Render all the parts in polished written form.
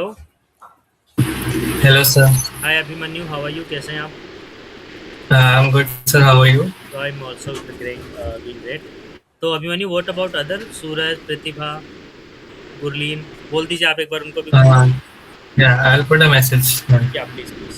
Hello. Hello, sir. Hi Abhimanyu, how are you? कैसे हैं आप? I'm good, sir. How are you? तो I am also doing great. तो Abhimanyu, what about other? सूरज, प्रतिभा, गुरलीन, बोल दीजिए आप एक बार उनको भी कुछ। Uh, yeah, I'll put a message. या please please.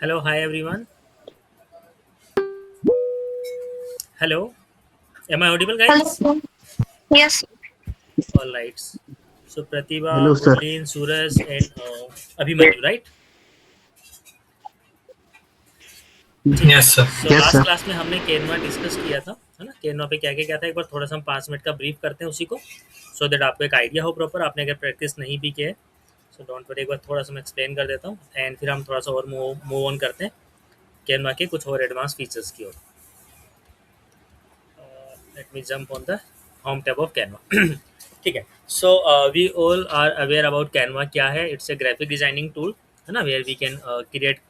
Hello, hi everyone. Hello, am I audible Hello, guys? sir. Yes. All rights. So Pratibha, hello sir. Gurleen, Suraj and Abhimanyu, right? ठीक है। Yes, sir. So yes last sir. Class में हमने Canva discuss किया था, है ना? Canva पे क्या क्या क्या था, एक बार थोड़ा सा हम 5 मिनट का ब्रीफ करते हैं उसी को, सो दैट आपको एक आइडिया हो प्रॉपर। आपने अगर प्रैक्टिस नहीं भी किया है सो डोंट वरी, एक बार थोड़ा सा मैं एक्सप्लेन कर देता हूँ एंड फिर हम थोड़ा सा और मूव ऑन करते हैं कैनवा के कुछ और एडवांस फीचर्स की ओर। Let me jump on the home tab of Canva. ठीक है। So we all are aware about Canva क्या है। It's a graphic designing tool, है ना, where we can create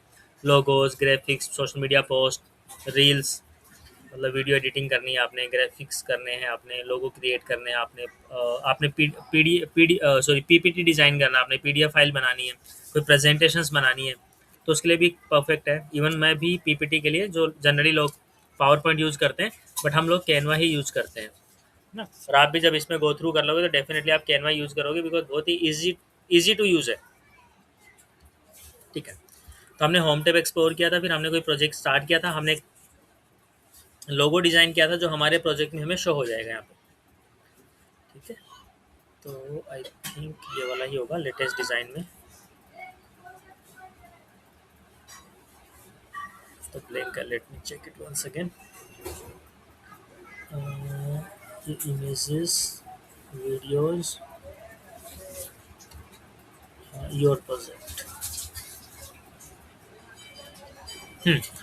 logos, graphics, social media post, reels. मतलब video editing करनी है आपने, ग्राफिक्स करने हैं आपने, लोगो क्रिएट करने हैं आपने, आपने पीपीटी डिज़ाइन करना है आपने, पीडीएफ फाइल बनानी है, कोई प्रेजेंटेशंस बनानी है, तो उसके लिए भी परफेक्ट है। इवन मैं भी पीपीटी के लिए, जो जनरली लोग पावर पॉइंट यूज़ करते हैं, बट हम लोग कैनवा ही यूज़ करते हैं ना। और आप भी जब इसमें गो थ्रू कर लोगे तो डेफिनेटली आप कैनवा यूज़ करोगे, बिकॉज बहुत ही ईजी टू यूज़ है। ठीक है। तो हमने होम टैब एक्सप्लोर किया था, फिर हमने कोई प्रोजेक्ट स्टार्ट किया था, हमने लोगो डिज़ाइन किया था जो हमारे प्रोजेक्ट में हमें शो हो जाएगा यहाँ पे। ठीक है। तो आई थिंक ये वाला ही होगा लेटेस्ट डिज़ाइन में। तो ब्लैंक है, let me check it once again. ये इमेजेस, वीडियोस, योर प्रोजेक्ट।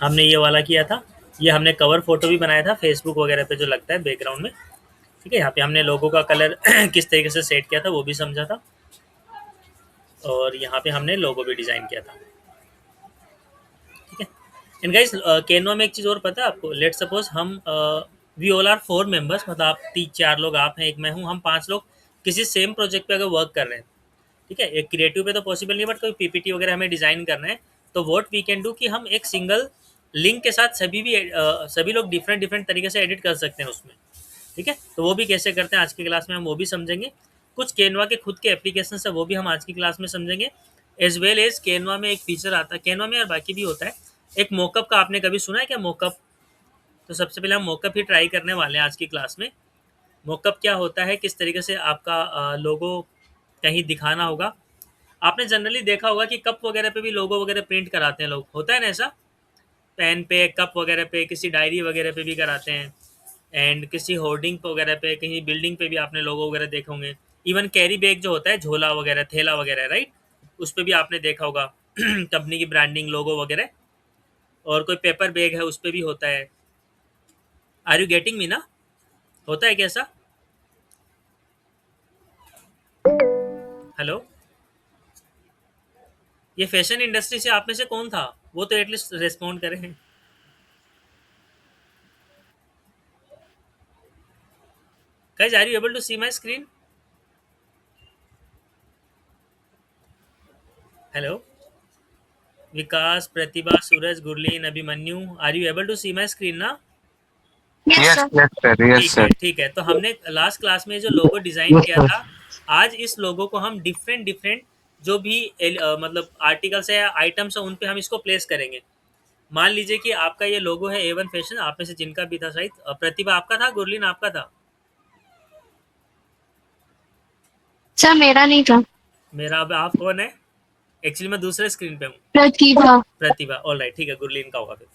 हमने ये वाला किया था। ये हमने कवर फोटो भी बनाया था फेसबुक वगैरह पे जो लगता है बैकग्राउंड में। ठीक है। यहाँ पे हमने लोगों का कलर किस तरीके से सेट किया था वो भी समझा था, और यहाँ पे हमने लोगो भी डिज़ाइन किया था। ठीक है। एंड गाइस, कैनवा में एक चीज़ और पता है आपको? लेट सपोज हम वी ऑल आर 4 मेंबर्स, मतलब आप 3 4 लोग, आप हैं, एक मैं हूँ, हम 5 लोग किसी सेम प्रोजेक्ट पे अगर वर्क कर रहे हैं। ठीक है। एक क्रिएटिव पे तो पॉसिबल नहीं है, बट कोई पीपीटी वगैरह हमें डिज़ाइन करना है, तो व्हाट वी कैन डू कि हम एक सिंगल लिंक के साथ सभी लोग डिफरेंट डिफरेंट तरीके से एडिट कर सकते हैं उसमें। ठीक है। तो वो भी कैसे करते हैं आज की क्लास में हम वो भी समझेंगे। कुछ कैनवा के खुद के एप्लीकेशन है वो भी हम आज की क्लास में समझेंगे। एज वेल एज कैनवा में एक फीचर आता है, कैनवा में और बाकी भी होता है, एक मोकअप का। आपने कभी सुना है क्या मोकअप? तो सबसे पहले हम मोकअप ही ट्राई करने वाले हैं आज की क्लास में। मोकअप क्या होता है, किस तरीके से आपका लोगो कहीं दिखाना होगा। आपने जनरली देखा होगा कि कप वगैरह पे भी लोगो वगैरह प्रिंट कराते हैं लोग, होता है ना ऐसा? पेन पे, कप वगैरह पे, किसी डायरी वगैरह पे भी कराते हैं, एंड किसी होर्डिंग वगैरह पे, कहीं बिल्डिंग पे भी आपने लोगो वगैरह देखे होंगे। इवन कैरी बैग जो होता है, झोला वगैरह, थैला वगैरह, राइट, उस पर भी आपने देखा होगा कंपनी की ब्रांडिंग, लोगो वगैरह। और कोई पेपर बैग है उस पर भी होता है। आर यू गेटिंग मी ना? होता है कैसा? हेलो। ये फैशन इंडस्ट्री से आप में से कौन था? वो तो एटलीस्ट रिस्पॉन्ड करें। Guys, are you able to see my screen? Hello, Vikas, Pratibha, Suraj, Gurleen, Abhimanyu, are you able to see my screen ना? Yes, Yes, sir. yes, sir. Yes, ठीक है, sir. ठीक है। तो हमने लास्ट क्लास में जो लोगो डिज़ाइन Yes, किया sir. था, आज इस लोगो को हम डिफरेंट डिफरेंट जो भी मतलब आर्टिकल्स है या आइटम्स है, उन पे हम इसको प्लेस करेंगे। मान लीजिए कि आपका ये लोगो है A1 फैशन, आप में से जिनका भी था शायद, प्रतिभा आपका था, गुरलीन आपका था। सर मेरा नहीं था। मेरा, अब आप कौन है? एक्चुअली मैं दूसरे स्क्रीन पे हूँ। प्रतिभा। प्रतिभा, ऑलराइट, ठीक है, गुरलीन का होगा फिर।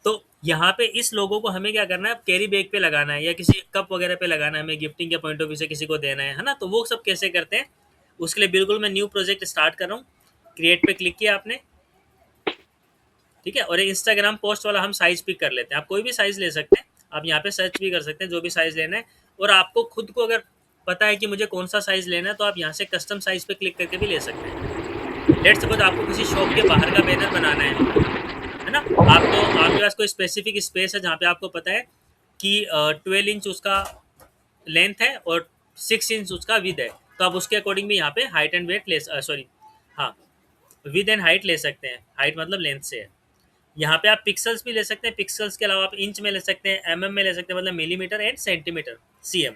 तो यहाँ पे इस लोगो को हमें क्या करना है, कैरी बैग पे लगाना है या किसी कप वगैरह पे लगाना है, हमें गिफ्टिंग के पॉइंट ऑफ व्यू से किसी को देना है ना? तो वो सब कैसे करते हैं, उसके लिए बिल्कुल मैं न्यू प्रोजेक्ट स्टार्ट कर रहा हूँ। क्रिएट पे क्लिक किया आपने, ठीक है, और इंस्टाग्राम पोस्ट वाला हम साइज पिक कर लेते हैं। आप कोई भी साइज ले सकते हैं, आप यहाँ पे सर्च भी कर सकते हैं जो भी साइज लेना है। और आपको खुद को अगर पता है कि मुझे कौन सा साइज लेना है, तो आप यहाँ से कस्टम साइज पे क्लिक करके भी ले सकते हैं। लेट्स सपोज आपको किसी शॉप के बाहर का बैनर बनाना है ना? आपको, आपके पास कोई स्पेसिफिक स्पेस है जहाँ पे आपको पता है कि 12 इंच उसका लेंथ है और 6 इंच उसका विद है, तो आप उसके अकॉर्डिंग भी यहाँ पे हाइट एंड वेट ले, सॉरी, हाँ, विद एंड हाइट ले सकते हैं। हाइट मतलब लेंथ से है। यहाँ पे आप पिक्सल्स भी ले सकते हैं, पिक्सल्स के अलावा आप इंच में ले सकते हैं, एमएम में ले सकते हैं, मतलब मिलीमीटर एंड सेंटीमीटर, सीएम।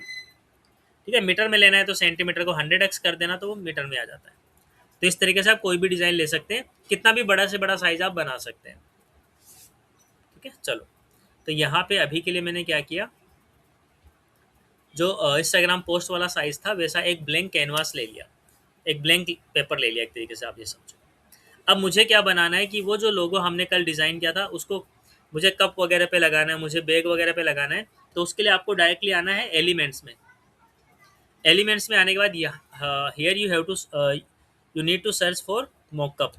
ठीक है, मीटर में लेना है तो सेंटीमीटर को 100x कर देना, तो वो मीटर में आ जाता है। तो इस तरीके से आप कोई भी डिज़ाइन ले सकते हैं, कितना भी बड़ा से बड़ा साइज आप बना सकते हैं। ठीक है, चलो। तो यहाँ पे अभी के लिए मैंने क्या किया, जो इंस्टाग्राम पोस्ट वाला साइज था वैसा एक ब्लैंक कैनवास ले लिया, एक ब्लैंक पेपर ले लिया, एक तरीके से आप ये समझो। अब मुझे क्या बनाना है कि वो जो लोगो हमने कल डिज़ाइन किया था उसको मुझे कप वगैरह पे लगाना है, मुझे बैग वगैरह पे लगाना है। तो उसके लिए आपको डायरेक्टली आना है एलिमेंट्स में। एलिमेंट्स में आने के बाद here you have to, you need to search for mockup.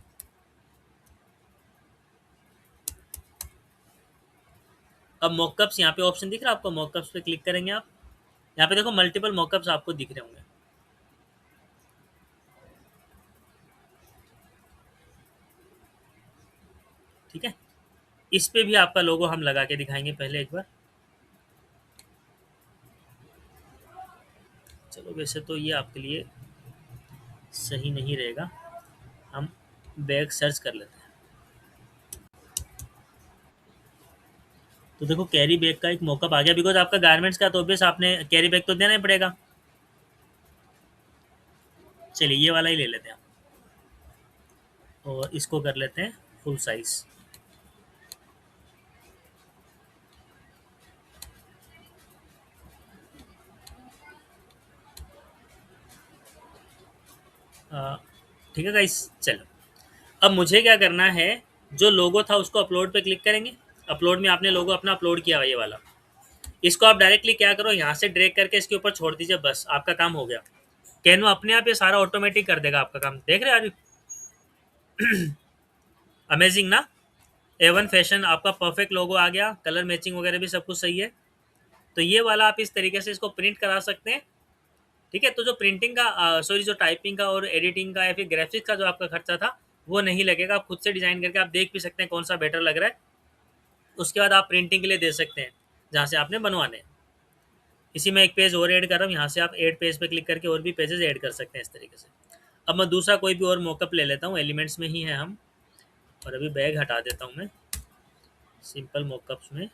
अब मॉकअप्स यहाँ पे ऑप्शन दिख रहा है आपको, मॉकअप्स पे क्लिक करेंगे आप। यहाँ पे देखो मल्टीपल मॉकअप्स आपको दिख रहे होंगे। ठीक है, इस पे भी आपका लोगो हम लगा के दिखाएंगे पहले एक बार। चलो, वैसे तो ये आपके लिए सही नहीं रहेगा, हम बैग सर्च कर लेते हैं। तो देखो कैरी बैग का एक मॉकअप आ गया, बिकॉज आपका गारमेंट्स का तो ऑब्वियस आपने कैरी बैग तो देना ही पड़ेगा। चलिए ये वाला ही ले लेते हैं और इसको कर लेते हैं फुल साइज। ठीक है गाइस, चलो। अब मुझे क्या करना है, जो लोगो था उसको अपलोड पे क्लिक करेंगे। अपलोड में आपने लोगो अपना अपलोड किया हुआ ये वाला, इसको आप डायरेक्टली क्या करो, यहाँ से ड्रैग करके इसके ऊपर छोड़ दीजिए, बस आपका काम हो गया। कैनवा अपने आप ये सारा ऑटोमेटिक कर देगा आपका काम। देख रहे हैं यार, अमेजिंग ना? A1 फैशन आपका परफेक्ट लोगो आ गया, कलर मैचिंग वगैरह भी सब कुछ सही है। तो ये वाला आप इस तरीके से इसको प्रिंट करा सकते हैं। ठीक है, तो जो प्रिंटिंग का, सॉरी, जो टाइपिंग का और एडिटिंग का या फिर ग्राफिक्स का जो आपका खर्चा था वो नहीं लगेगा। आप खुद से डिज़ाइन करके आप देख भी सकते हैं कौन सा बेटर लग रहा है। उसके बाद आप प्रिंटिंग के लिए दे सकते हैं जहाँ से आपने बनवाने हैं। इसी में एक पेज और ऐड कर रहा हूँ, यहाँ से आप ऐड पेज पे क्लिक करके और भी पेजेस ऐड कर सकते हैं इस तरीके से। अब मैं दूसरा कोई भी और मॉकअप ले लेता हूँ, एलिमेंट्स में ही है हम, और अभी बैग हटा देता हूँ मैं सिंपल मॉकअप्स में।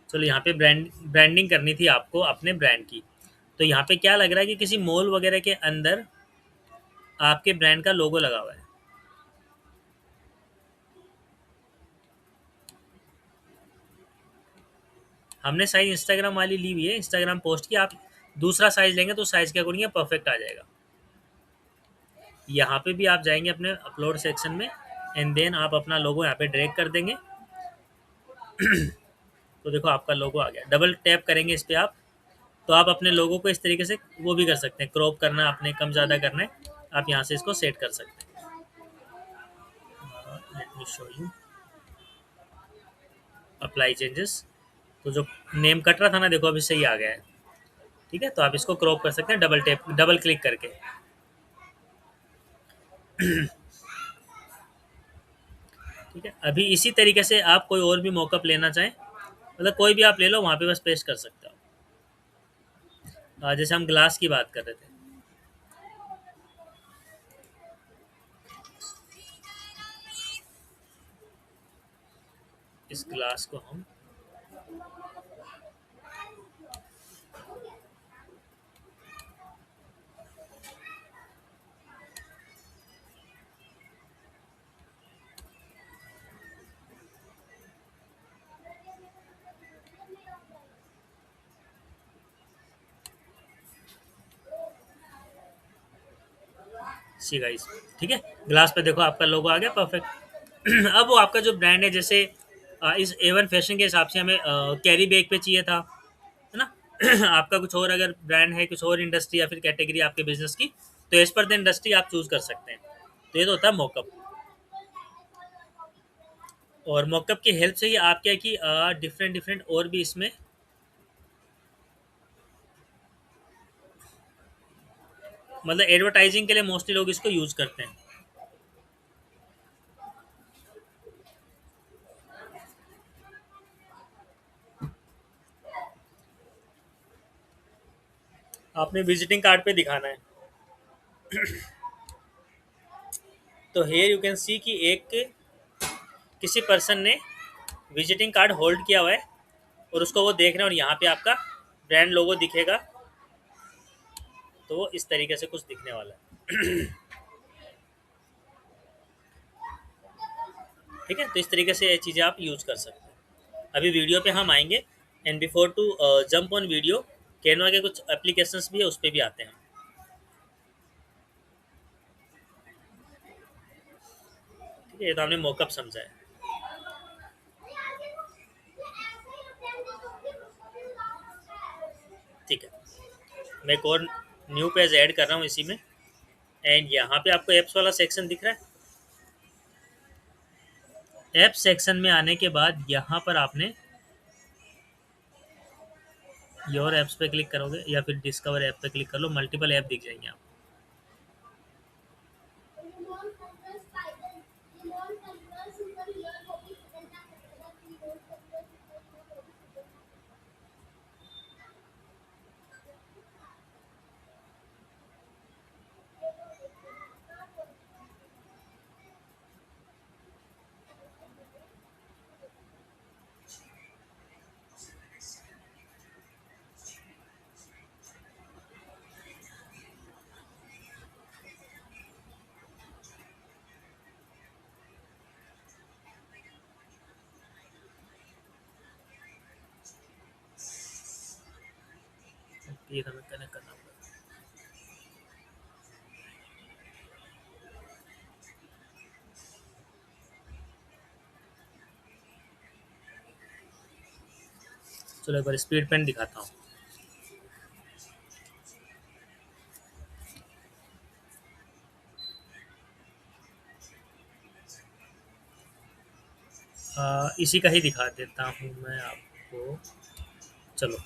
चलो, यहाँ पे ब्रांडिंग करनी थी आपको अपने ब्रांड की। तो यहाँ पे क्या लग रहा है कि किसी मॉल वगैरह के अंदर आपके ब्रांड का लोगो लगा हुआ है। हमने साइज इंस्टाग्राम वाली ली हुई है, इंस्टाग्राम पोस्ट की। आप दूसरा साइज लेंगे तो साइज के अकॉर्डिंग परफेक्ट आ जाएगा। यहाँ पे भी आप जाएंगे अपने अपलोड सेक्शन में एंड देन आप अपना लोगो यहाँ पे ड्रैग कर देंगे। तो देखो आपका लोगो आ गया। डबल टैप करेंगे इस पर आप, तो आप अपने लोगो को इस तरीके से वो भी कर सकते हैं, क्रॉप करना, अपने कम ज़्यादा करना है, आप यहाँ से इसको सेट कर सकते हैं। Me show you apply changes. तो जो नेम कट रहा था ना, देखो अभी सही आ गया है। ठीक है, तो आप इसको क्रॉप कर सकते हैं डबल क्लिक करके। ठीक है, अभी इसी तरीके से आप कोई और भी मॉकअप लेना चाहें, मतलब कोई भी आप ले लो, वहाँ पे बस पेस्ट कर सकते हो। जैसे हम ग्लास की बात कर रहे थे। इस ग्लास को हम सी गाइस, ठीक है, ग्लास पे देखो आपका लोगो आ गया परफेक्ट। अब वो आपका जो ब्रांड है, जैसे इस एवन फैशन के हिसाब से हमें कैरी बैग पे चाहिए था, है ना। आपका कुछ और अगर ब्रांड है, कुछ और इंडस्ट्री या फिर कैटेगरी आपके बिजनेस की, तो एज पर द इंडस्ट्री आप चूज कर सकते हैं। तो ये तो होता है मॉकअप। और मॉकअप की हेल्प से ही आप क्या है कि डिफरेंट डिफरेंट और भी इसमें मतलब एडवर्टाइजिंग के लिए मोस्टली लोग इसको यूज करते हैं। आपने विजिटिंग कार्ड पे दिखाना है। तो हेयर यू कैन सी कि एक किसी पर्सन ने विजिटिंग कार्ड होल्ड किया हुआ है और उसको वो देख रहे हैं, और यहाँ पे आपका ब्रांड लोगो दिखेगा। तो वो इस तरीके से कुछ दिखने वाला है। ठीक है, तो इस तरीके से ये चीज़ें आप यूज कर सकते हैं। अभी वीडियो पे हम आएंगे, and before to jump on video, Canva के कुछ एप्लीकेशंस भी है, उस पर भी आते हैं। ठीक है, ये तो आपने मॉकअप समझा है। ठीक है, मैं एक और न्यू पेज ऐड कर रहा हूँ इसी में, एंड यहाँ पे आपको एप्स वाला सेक्शन दिख रहा है। ऐप सेक्शन में आने के बाद यहाँ पर आपने योर ऐप्स पे क्लिक करोगे या फिर डिस्कवर ऐप पे क्लिक कर लो, मल्टीपल ऐप दिख जाएंगे आपको। ये हमें कनेक्ट करना पड़ेगा। चलो एक बार स्पीड पेन दिखाता हूँ। इसी का ही दिखा देता हूँ मैं आपको। चलो,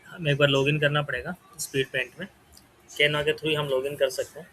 हमें एक बार लॉगिन करना पड़ेगा स्पीड पेंट में। कैनवा के थ्रू ही हम लॉगिन कर सकते हैं।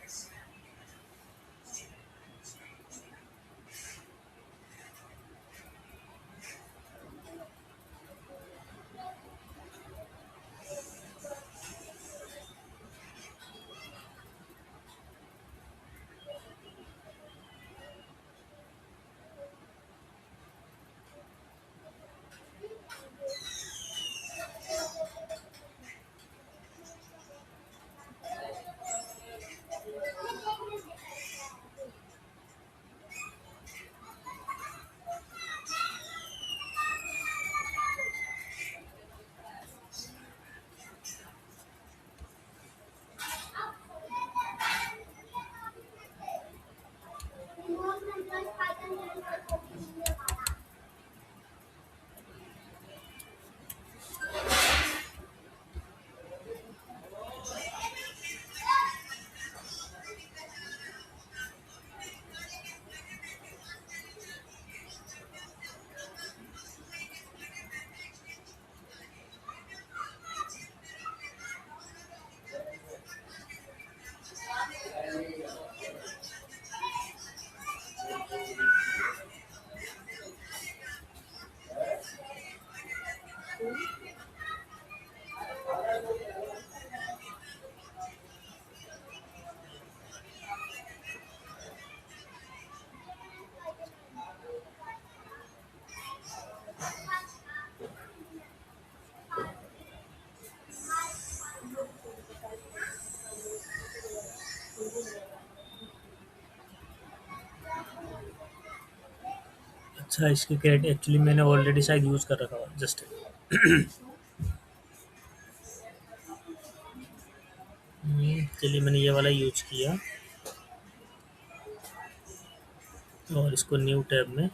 अच्छा, इसकी क्रेडिट एक्चुअली मैंने ऑलरेडी शायद यूज़ कर रखा हुआ जस्ट। चलिए मैंने ये वाला यूज किया और इसको न्यू टैब में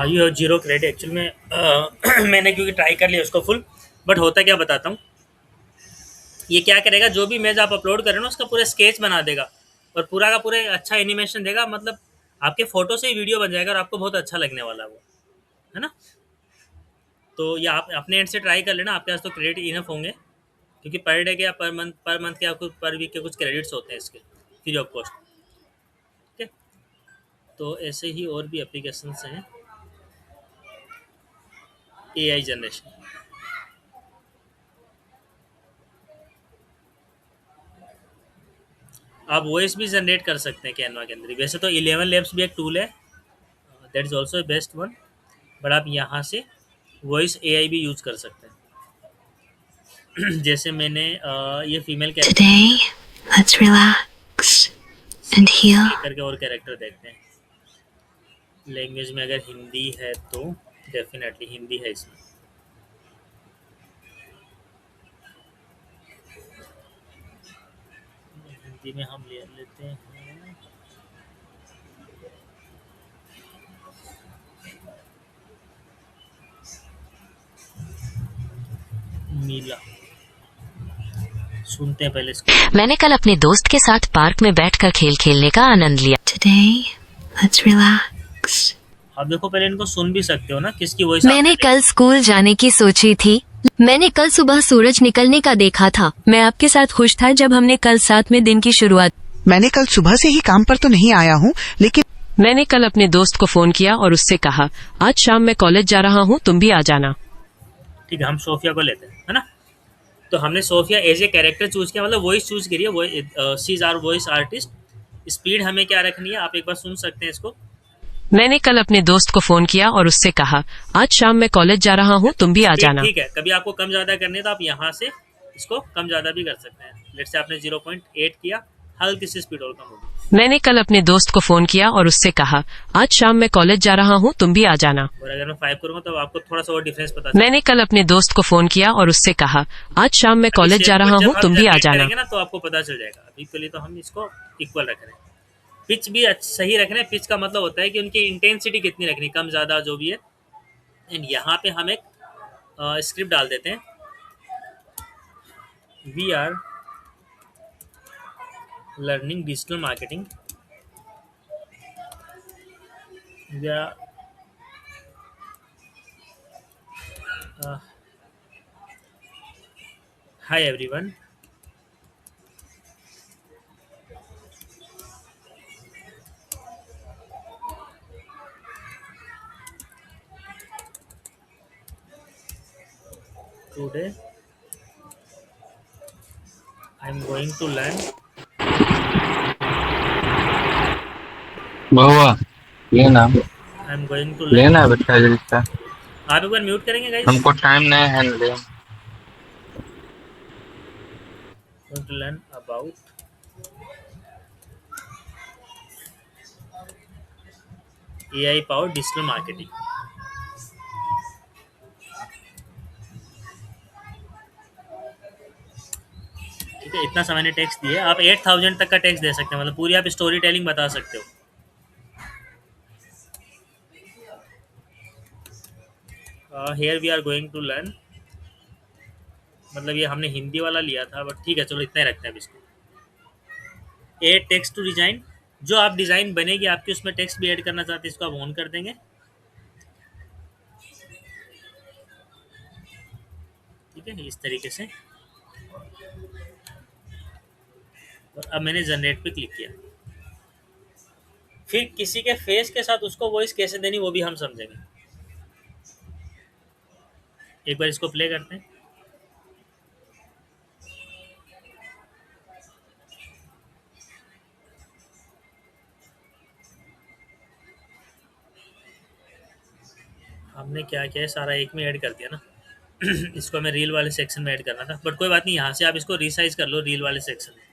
ये जीरो क्रेडिट एक्चुअल में मैंने क्योंकि ट्राई कर लिया उसको फुल, बट होता क्या बताता हूँ। ये क्या करेगा, जो भी इमेज आप अपलोड करें ना उसका पूरा स्केच बना देगा और पूरा का पूरा अच्छा एनिमेशन देगा, मतलब आपके फोटो से ही वीडियो बन जाएगा और आपको बहुत अच्छा लगने वाला है वो, है ना। तो ये आप अपने एंड से ट्राई कर लेना, आपके पास तो क्रेडिट इनफ होंगे, क्योंकि पर डे के या पर मंथ के आपको पर वीक के कुछ क्रेडिट्स होते हैं इसके फ्री ऑफ कॉस्ट। ठीक है, तो ऐसे ही और भी एप्लीकेशंस हैं एआई जनरेशन। आप वॉइस भी जनरेट कर सकते हैं कैनवा के अंदर। वैसे तो 11 लैब्स भी एक टूल है, that is also best one, but आप यहाँ से वॉइस एआई भी यूज़ कर सकते हैं। जैसे मैंने ये female Today, let's relax and heal. करके और कैरेक्टर देखते हैं। लैंग्वेज में अगर हिंदी है तो डेफिनेटली हिंदी है इसमें। हिंदी में हम ले लेते हैं मीला। सुनते हैं पहले इसको। मैंने कल अपने दोस्त के साथ पार्क में बैठकर खेल खेलने का आनंद लिया। Today, let's relax. आप देखो पहले इनको सुन भी सकते हो ना, किसकी वॉइस। मैंने कल स्कूल जाने की सोची थी। मैंने कल सुबह सूरज निकलने का देखा था। मैं आपके साथ खुश था जब हमने कल साथ में दिन की शुरुआत। मैंने कल सुबह से ही काम पर तो नहीं आया हूँ, लेकिन मैंने कल अपने दोस्त को फोन किया और उससे कहा आज शाम मैं कॉलेज जा रहा हूँ, तुम भी आ जाना। ठीक है, हम सोफिया को लेते हैं, है ना। तो हमने Sophia as a character choose किया, मतलब वॉइस चूज करी है, she is our voice artist. Speed हमें क्या रखनी है, आप एक बार सुन सकते हैं इसको। मैंने कल अपने दोस्त को फोन किया और उससे कहा आज शाम मैं कॉलेज जा रहा हूँ, तुम भी आ जाना। ठीक है, कभी आपको कम ज़्यादा करनी है तो आप यहाँ से इसको कम ज़्यादा भी कर सकते हैं। लेट्स से आपने 0.8 किया, हल्की सी स्पीड और कम होगी। मैंने कल अपने दोस्त को फोन किया और उससे कहा आज शाम मैं कॉलेज जा रहा हूँ, तुम भी आ जाना। और अगर मैं 5 करूँगा तो आपको थोड़ा सा और डिफरेंस पता मैंने कल अपने दोस्त को फोन किया और उससे कहा आज शाम मैं कॉलेज जा रहा हूँ, तुम भी आ जाना। ना तो आपको पता चल जाएगा। अभी के लिए तो हम इसको इक्वल रख रहे हैं। पिच भी सही रख रहे हैं। पिच का मतलब होता है कि उनकी इंटेंसिटी कितनी रखनी, कम ज़्यादा जो भी है। एंड यहाँ पे हम एक स्क्रिप्ट डाल देते हैं। We are learning digital marketing. Hi everyone. Today I am going to learn बहुआ लेना I am going to learn लेना है बच्चा जल्दी। आप एक बार म्यूट करेंगे गाइस। हमको टाइम नहीं है ले। Going to learn about AI powered digital marketing। ठीक है, इतना समय ने टेक्स्ट दिए। आप 8000 तक का टेक्स्ट दे सकते हैं, मतलब पूरी आप स्टोरी टेलिंग बता सकते हो। Here we are going to learn, मतलब ये हमने हिंदी वाला लिया था, बट ठीक है चलो इतना ही रखते हैं अब इसको। एड टेक्स्ट टू डिजाइन, जो आप डिज़ाइन बनेगी आपकी उसमें टेक्स्ट भी ऐड करना चाहते हैं इसको आप ऑन कर देंगे। ठीक है, इस तरीके से। और अब मैंने जनरेट पे क्लिक किया। फिर किसी के फेस के साथ उसको वॉइस कैसे देनी वो भी हम समझेंगे। एक बार इसको प्ले करते हैं। हमने क्या किया है, सारा एक में ऐड कर दिया ना। इसको हमें रील वाले सेक्शन में ऐड करना था, बट कोई बात नहीं, यहाँ से आप इसको रिसाइज कर लो रील वाले सेक्शन में।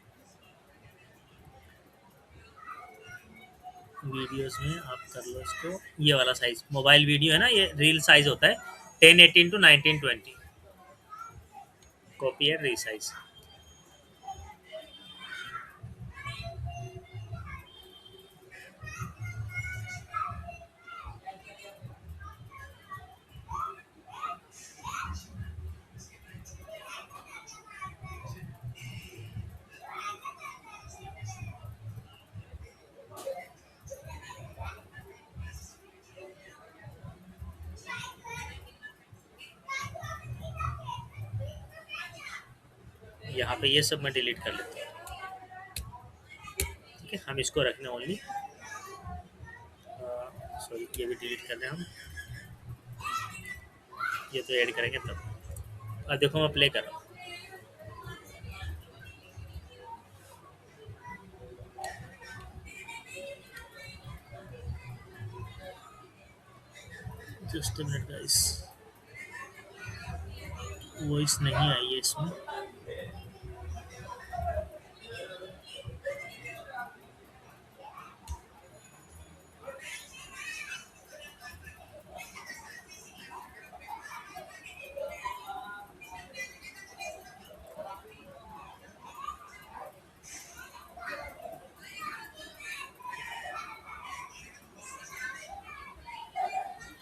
वीडियोस में आप कर लो इसको ये वाला साइज, मोबाइल वीडियो है ना, ये रील साइज होता है 1080 टू 1920। Copy and resize. यहाँ पे ये सब मैं डिलीट कर लेता हूँ। ठीक है, हम इसको रखने ओनली, सॉरी ये भी डिलीट कर दें हम, ये तो ऐड करेंगे तब। अब देखो मैं प्ले कर रहा हूँ। जस्ट मिनट गाइस, वॉइस नहीं आई है इसमें।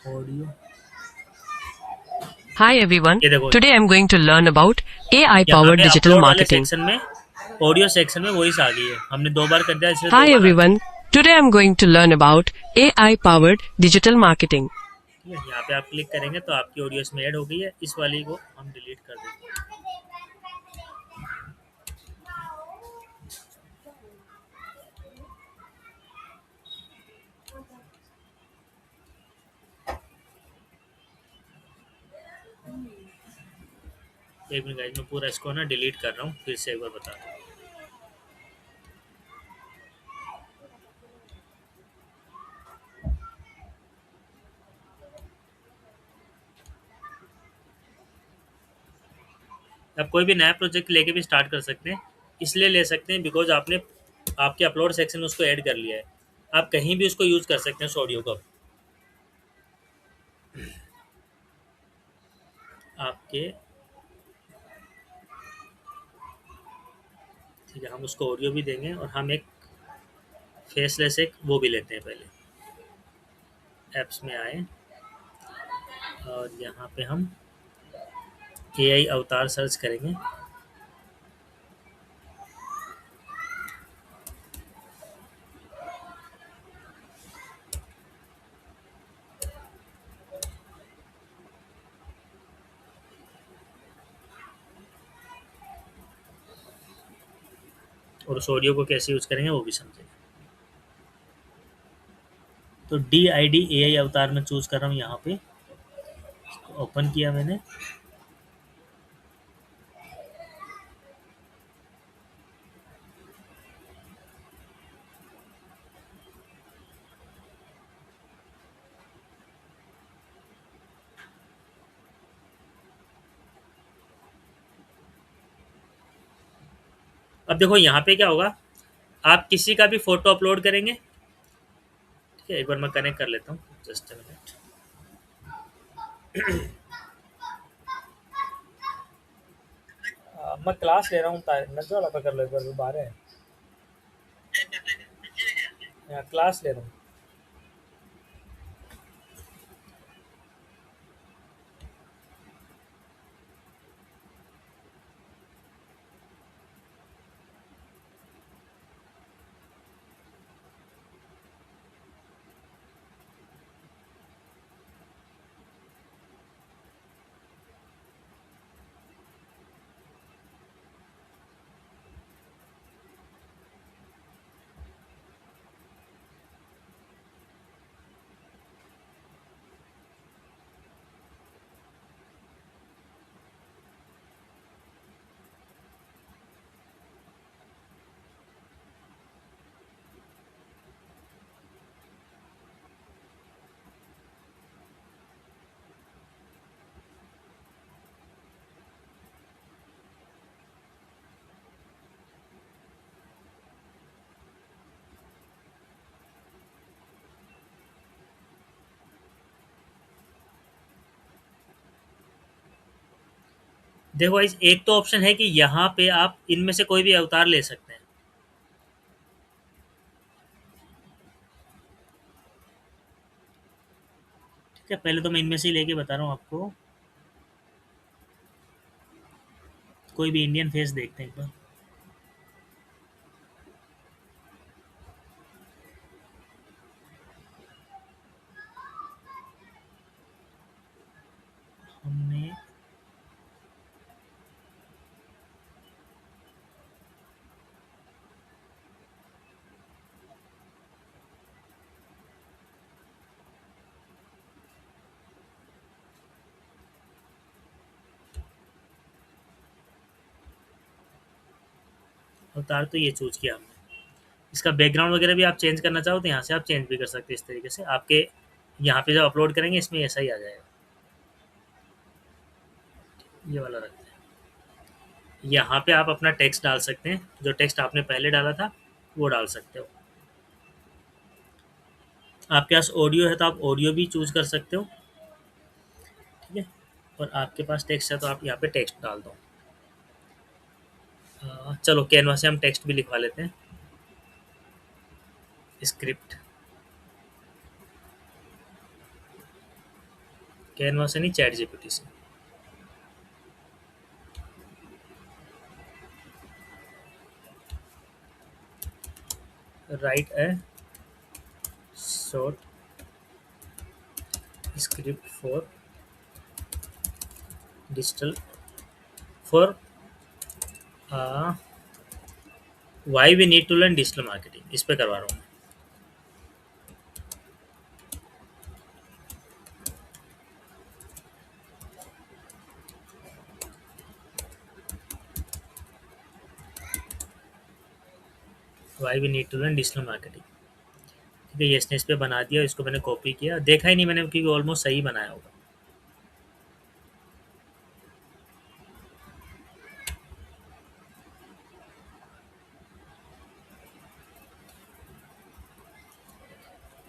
Audio, Hi everyone. ये देखो Today I'm going to learn about AI यहाँ powered पे digital अपलोड वाले marketing. सेक्शन में, ऑडियो सेक्शन में वॉइस आ गई है, हमने 2 बार कर दिया इसलिए 2 Hi बार आ गई। everyone. Today I'm going to learn about AI powered digital marketing. ठीक है, यहाँ पे आप क्लिक करेंगे तो आपकी ऑडियो इसमें ऐड हो गई है, इस वाली को हम डिलीट कर देंगे। एक मिनट गाइस, मैं पूरा इसको ना डिलीट कर रहा हूँ, फिर से एक बार बता दूँ। आप कोई भी नया प्रोजेक्ट लेके भी स्टार्ट कर सकते हैं, इसलिए ले सकते हैं बिकॉज आपने आपके अपलोड सेक्शन में उसको ऐड कर लिया है, आप कहीं भी उसको यूज़ कर सकते हैं उस ऑडियो को आपके। ठीक है, हम उसको ऑडियो भी देंगे और हम एक फेसलेस एक वो भी लेते हैं। पहले ऐप्स में आए और यहाँ पे हम एआई अवतार सर्च करेंगे। और उस ऑडियो को कैसे यूज़ करेंगे वो भी समझेंगे। तो DID AI अवतार में चूज़ कर रहा हूँ, यहाँ पे ओपन किया मैंने। अब देखो यहाँ पे क्या होगा, आप किसी का भी फोटो अपलोड करेंगे। ठीक है, एक बार मैं कनेक्ट कर लेता हूँ, जस्ट अ मिनट। मैं क्लास ले रहा हूँ, नजर वाला पकड़ लो, एक बार बाहर है, क्लास ले रहा हूँ। देखो गाइस, एक तो ऑप्शन है कि यहाँ पे आप इनमें से कोई भी अवतार ले सकते हैं। ठीक है, पहले तो मैं इनमें से ही लेके बता रहा हूँ आपको। कोई भी इंडियन फेस देखते हैं एक बार। हमने अवतार तो ये चूज किया हमने। इसका बैकग्राउंड वगैरह भी आप चेंज करना चाहो तो यहाँ से आप चेंज भी कर सकते हैं। इस तरीके से आपके यहाँ पे जब अपलोड करेंगे इसमें ऐसा ही आ जाएगा। ये वाला रखते हैं। यहाँ पे आप अपना टेक्स्ट डाल सकते हैं, जो टेक्स्ट आपने पहले डाला था वो डाल सकते हो। आपके पास ऑडियो है तो आप ऑडियो भी चूज कर सकते हो। ठीक है, और आपके पास टेक्स्ट है तो आप यहाँ पे टेक्स्ट डाल दो। चलो कैनवा से हम टेक्स्ट भी लिखवा लेते हैं। स्क्रिप्ट, कैनवा से नहीं, चैट जीपीटी से। Write a short script for digital for why we need to learn digital marketing. इस पे करवा रहा हूँ मैं। Why we need to learn digital marketing. ठीक है, ये इसने इस पे बना दिया। इसको मैंने कॉपी किया, देखा ही नहीं मैंने क्योंकि ऑलमोस्ट सही बनाया होगा।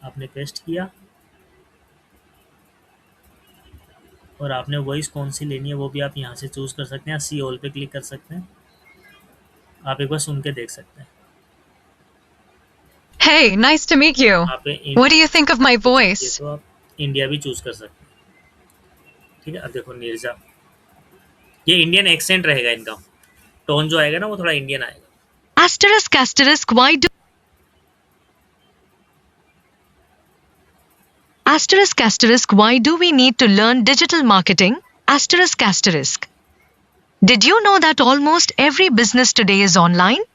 आपने पेस्ट किया और आपने वॉइस कौन सी लेनी है वो भी आप यहाँ से चूज कर सकते हैं। सी ऑल पे क्लिक कर सकते हैं। आप एक बार सुन के देख सकते हैं। Hey, nice to meet you. What What do you think of my ये voice? तो आप इंडिया भी चूज कर सकते हैं। ठीक है, अब देखो नीरजा, ये इंडियन एक्सेंट रहेगा इनका। टोन जो आएगा ना वो थोड़ा इंडियन आएगा। Asterisk, asterisk, why do... Asterisk, asterisk, why do we need to learn digital marketing? Asterisk, asterisk. Did you know that almost every business today is online?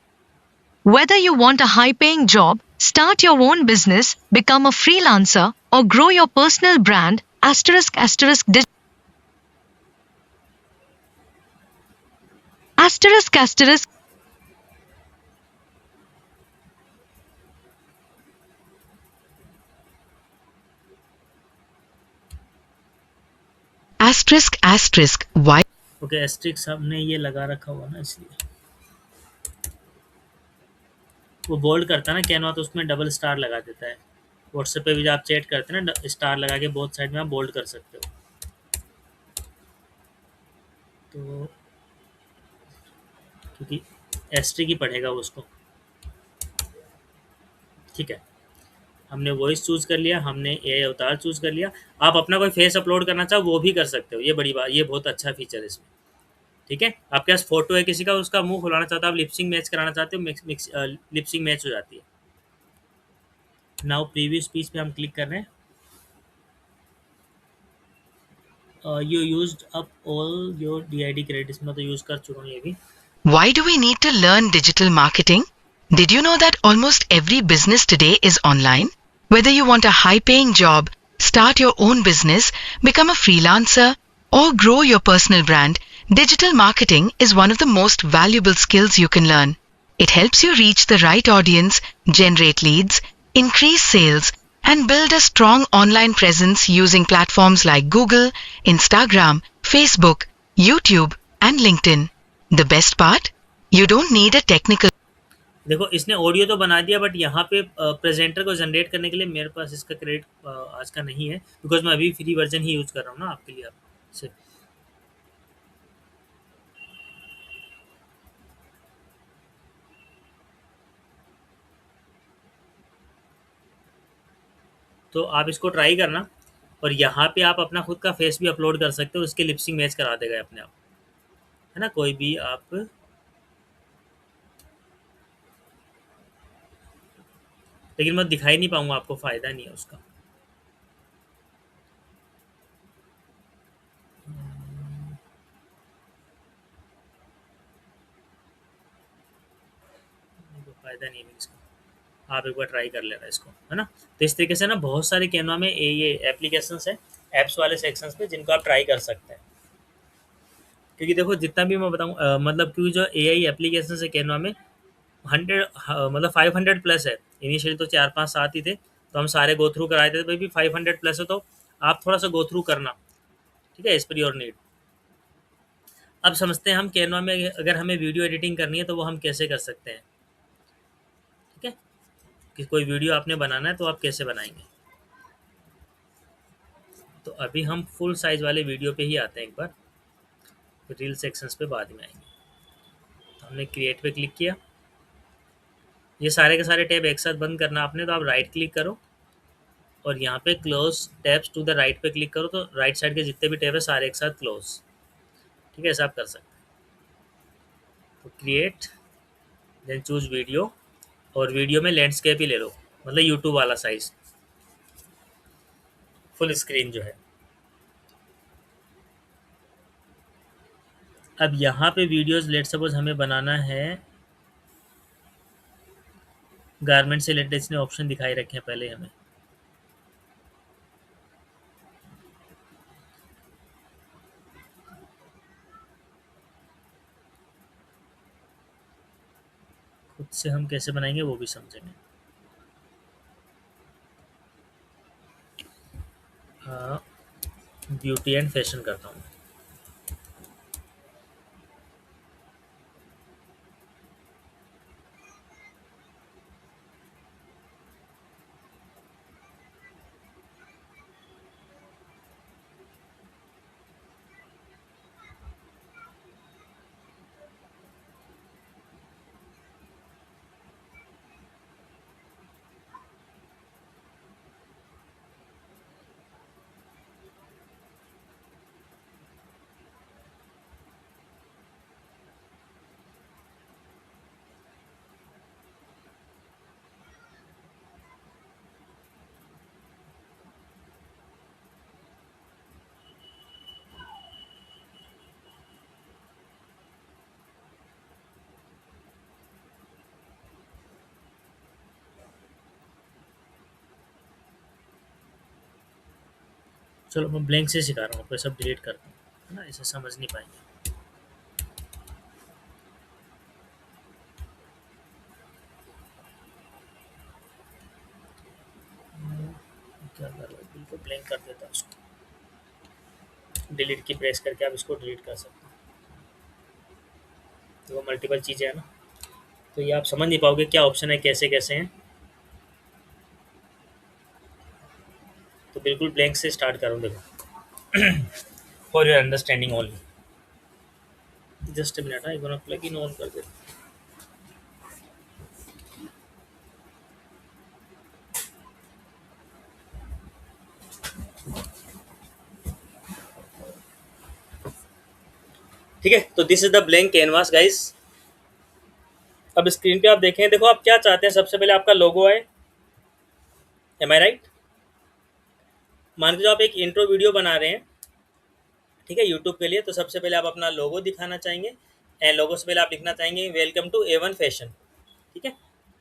Whether you want a high-paying job, start your own business, become a freelancer, or grow your personal brand, asterisk, asterisk, asterisk, asterisk, asterisk, asterisk, why? Okay, asterisks हमने ये लगा रखा हुआ ना इसलिए वो bold करता है ना कैनवा, तो उसमें डबल स्टार लगा देता है। व्हाट्सएप पे भी जब आप चैट करते हैं ना, स्टार लगा के बोथ साइड में आप बोल्ड कर सकते हो। तो क्योंकि एस्ट्रिक ही पढ़ेगा वो उसको। ठीक है, हमने वॉइस चूज कर लिया, हमने एआई अवतार चूज कर लिया। आप अपना कोई फेस अपलोड करना चाहो वो भी कर सकते हो। ये बड़ी बात, ये बहुत अच्छा फीचर है इसमें। ठीक है, आपके पास फोटो है किसी का, उसका मुंह खुलाना चाहते हो, आप लिपसिंग मैच कराना चाहते हो, लिपसिंग मैच हो जाती है। नाउ प्रीव्यू स्पीच पे हम क्लिक कर रहे हैं। You used up all your DID credits, मैं तो यूज कर चुका हूँ ये भी। Why do we need to learn digital marketing? Did you know that almost every business today is online? Whether you want a high-paying job, start your own business, become a freelancer, or grow your personal brand, digital marketing is one of the most valuable skills you can learn. It helps you reach the right audience, generate leads, increase sales, and build a strong online presence using platforms like Google, Instagram, Facebook, YouTube, and LinkedIn. The best part? You don't need a technical. देखो इसने audio तो बना दिया, but यहाँ पे presenter को generate करने के लिए मेरे पास इसका क्रेडिट आज का नहीं है, बिकॉज मैं अभी फ्री वर्जन ही यूज कर रहा हूँ ना आपके लिए। आप से तो आप इसको ट्राई करना, और यहाँ पे आप अपना खुद का फेस भी अपलोड कर सकते हो, उसके लिपसिंग मैच करा देगा अपने आप, है ना। कोई भी आप, लेकिन मैं दिखाई नहीं पाऊंगा आपको, फ़ायदा नहीं है उसका। फ़ायदा नहीं है इसका, आप एक बार ट्राई कर लेना इसको, है ना। तो इस तरीके से ना बहुत सारे कैनवा में ये एप्लीकेशंस है, ऐप्स वाले सेक्शंस पे, जिनको आप ट्राई कर सकते हैं। क्योंकि देखो जितना भी मैं बताऊँ, मतलब क्योंकि जो AI एप्लीकेशन है कैनवा में 100, मतलब 500 प्लस है। इनिशियली तो 4 5 7 ही थे, तो हम सारे गो थ्रू कराए थे, तो भाई भी 500 प्लस है, तो आप थोड़ा सा गो थ्रू करना, ठीक है, एज पर योर नीड। अब समझते हैं हम कैनवा में अगर हमें वीडियो एडिटिंग करनी है तो वो हम कैसे कर सकते हैं, ठीक है। कि कोई वीडियो आपने बनाना है तो आप कैसे बनाएंगे। तो अभी हम फुल साइज़ वाले वीडियो पे ही आते हैं एक बार, फिर रील सेक्शंस पे बाद में आएंगे। तो हमने क्रिएट पे क्लिक किया, ये सारे के सारे टैब एक साथ बंद करना आपने, तो आप राइट क्लिक करो और यहाँ पे close tabs to the right पे क्लिक करो, तो राइट साइड के जितने भी टैब है सारे एक साथ क्लोज, ठीक है, ऐसा आप कर सकते हैं। तो क्रिएट, देन चूज वीडियो, और वीडियो में लैंडस्केप ही ले लो, मतलब यूट्यूब वाला साइज, फुल स्क्रीन जो है। अब यहाँ पे वीडियोस लेट सपोज हमें बनाना है, गारमेंट से रिलेटेड इसने ऑप्शन दिखाई रखे हैं पहले हमें, खुद से हम कैसे बनाएंगे वो भी समझेंगे। ब्यूटी एंड फैशन करता हूँ। चलो मैं ब्लैंक से सिखा रहा हूँ आपको, सब डिलीट करता हूँ, है ना, इसे समझ नहीं पाएंगे। क्या कर रहा है, बिल्कुल ब्लैंक कर देता हूँ उसको, डिलीट की प्रेस करके आप इसको डिलीट कर सकते हैं। तो वो मल्टीपल चीज़ें हैं ना, तो ये आप समझ नहीं पाओगे क्या ऑप्शन है, कैसे कैसे हैं। तो बिल्कुल ब्लैंक से स्टार्ट करूँ, देखो, for your understanding only. Just a minute, एक बार प्लग इन ऑन कर देता हूँ। ठीक है, तो this is the blank canvas guys. अब स्क्रीन पे आप देखें, देखो आप क्या चाहते हैं, सबसे पहले आपका लोगो है, एम आई राइट। मान के जो आप एक इंट्रो वीडियो बना रहे हैं, ठीक है, यूट्यूब के लिए, तो सबसे पहले आप अपना लोगो दिखाना चाहेंगे, एंड लोगो से पहले आप लिखना चाहेंगे वेलकम टू A1 फैशन, ठीक है।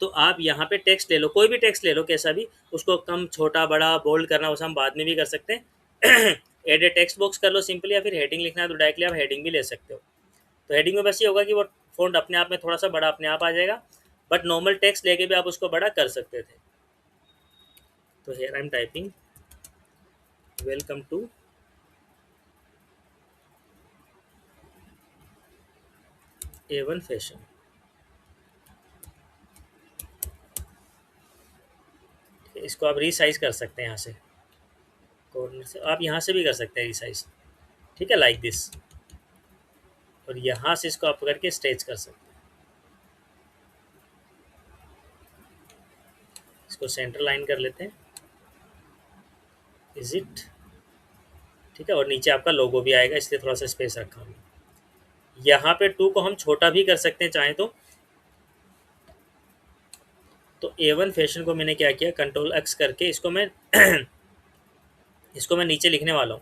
तो आप यहाँ पे टेक्स्ट ले लो, कोई भी टेक्स्ट ले लो, कैसा भी, उसको कम छोटा बड़ा बोल्ड करना उसे हम बाद में भी कर सकते हैं। एड ए टेक्स्ट बॉक्स कर लो सिंपली, या फिर हेडिंग लिखना है तो डायरेक्टली आप हेडिंग भी ले सकते हो। तो हेडिंग में बस ये होगा कि वो फ़ॉन्ट अपने आप में थोड़ा सा बड़ा अपने आप आ जाएगा, बट नॉर्मल टेक्स्ट लेके भी आप उसको बड़ा कर सकते थे। तो here I am typing welcome to A1 fashion, इसको आप रीसाइज कर सकते हैं यहाँ से, कॉर्नर से आप यहाँ से भी कर सकते हैं रीसाइज, ठीक है, लाइक दिस। और यहाँ से इसको आप करके स्ट्रेच कर सकते हैं, इसको सेंटर लाइन कर लेते हैं, इज इट, ठीक है। और नीचे आपका लोगो भी आएगा, इसलिए थोड़ा सा स्पेस रखा हूँ। यहाँ पे 2 को हम छोटा भी कर सकते हैं चाहें तो A1 फैशन को मैंने क्या किया, कंट्रोल एक्स करके इसको मैं इसको मैं नीचे लिखने वाला हूँ।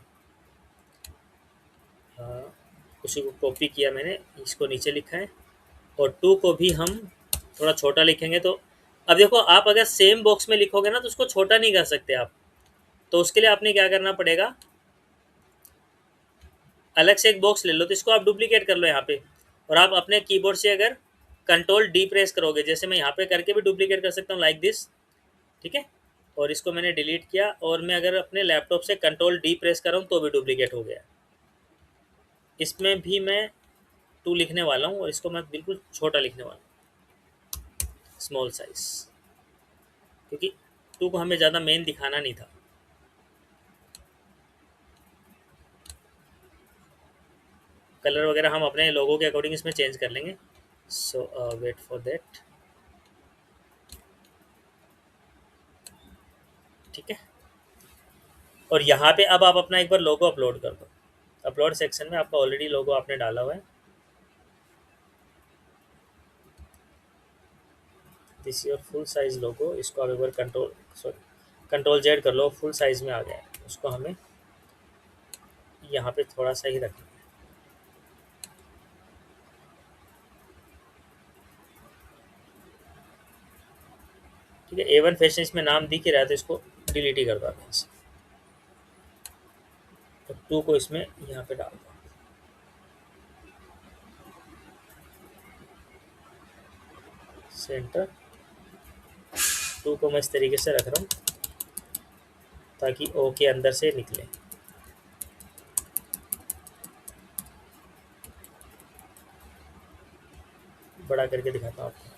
उसी को कॉपी किया मैंने, इसको नीचे लिखा है। और 2 को भी हम थोड़ा छोटा लिखेंगे। तो अब देखो, आप अगर सेम बॉक्स में लिखोगे ना तो उसको छोटा नहीं कर सकते आप, तो उसके लिए आपने क्या करना पड़ेगा, अलग से एक बॉक्स ले लो, तो इसको आप डुप्लीकेट कर लो यहाँ पे, और आप अपने कीबोर्ड से अगर कंट्रोल डी प्रेस करोगे, जैसे मैं यहाँ पे करके भी डुप्लीकेट कर सकता हूँ लाइक दिस, ठीक है। और इसको मैंने डिलीट किया, और मैं अगर अपने लैपटॉप से कंट्रोल डी प्रेस कर रहा हूँ तो भी डुप्लीकेट हो गया। इसमें भी मैं 2 लिखने वाला हूँ, और इसको मैं बिल्कुल छोटा लिखने वाला हूँ, स्मॉल साइज, क्योंकि 2 को हमें ज़्यादा मेन दिखाना नहीं था। कलर वगैरह हम अपने लोगों के अकॉर्डिंग इसमें चेंज कर लेंगे। सो वेट फॉर दैट, ठीक है। और यहाँ पे अब आप अपना एक बार लोगो अपलोड कर दो। अपलोड सेक्शन में आपका ऑलरेडी लोगो आपने डाला हुआ है। दिस योर फुल साइज लोगो, इसको आप एक बार कंट्रोल जेड कर लो, फुल साइज में आ गया है। उसको हमें यहाँ पे थोड़ा सा ही रखना है, ठीक है। A1 फैशन इसमें नाम दिख ही रहा है, तो इसको डिलीट ही कर दो यहाँ से। तो 2 को इसमें यहाँ पे डाल दो, सेंटर। 2 को मैं इस तरीके से रख रहा हूँ ताकि O के अंदर से निकले। बड़ा करके दिखाता हूँ आपको।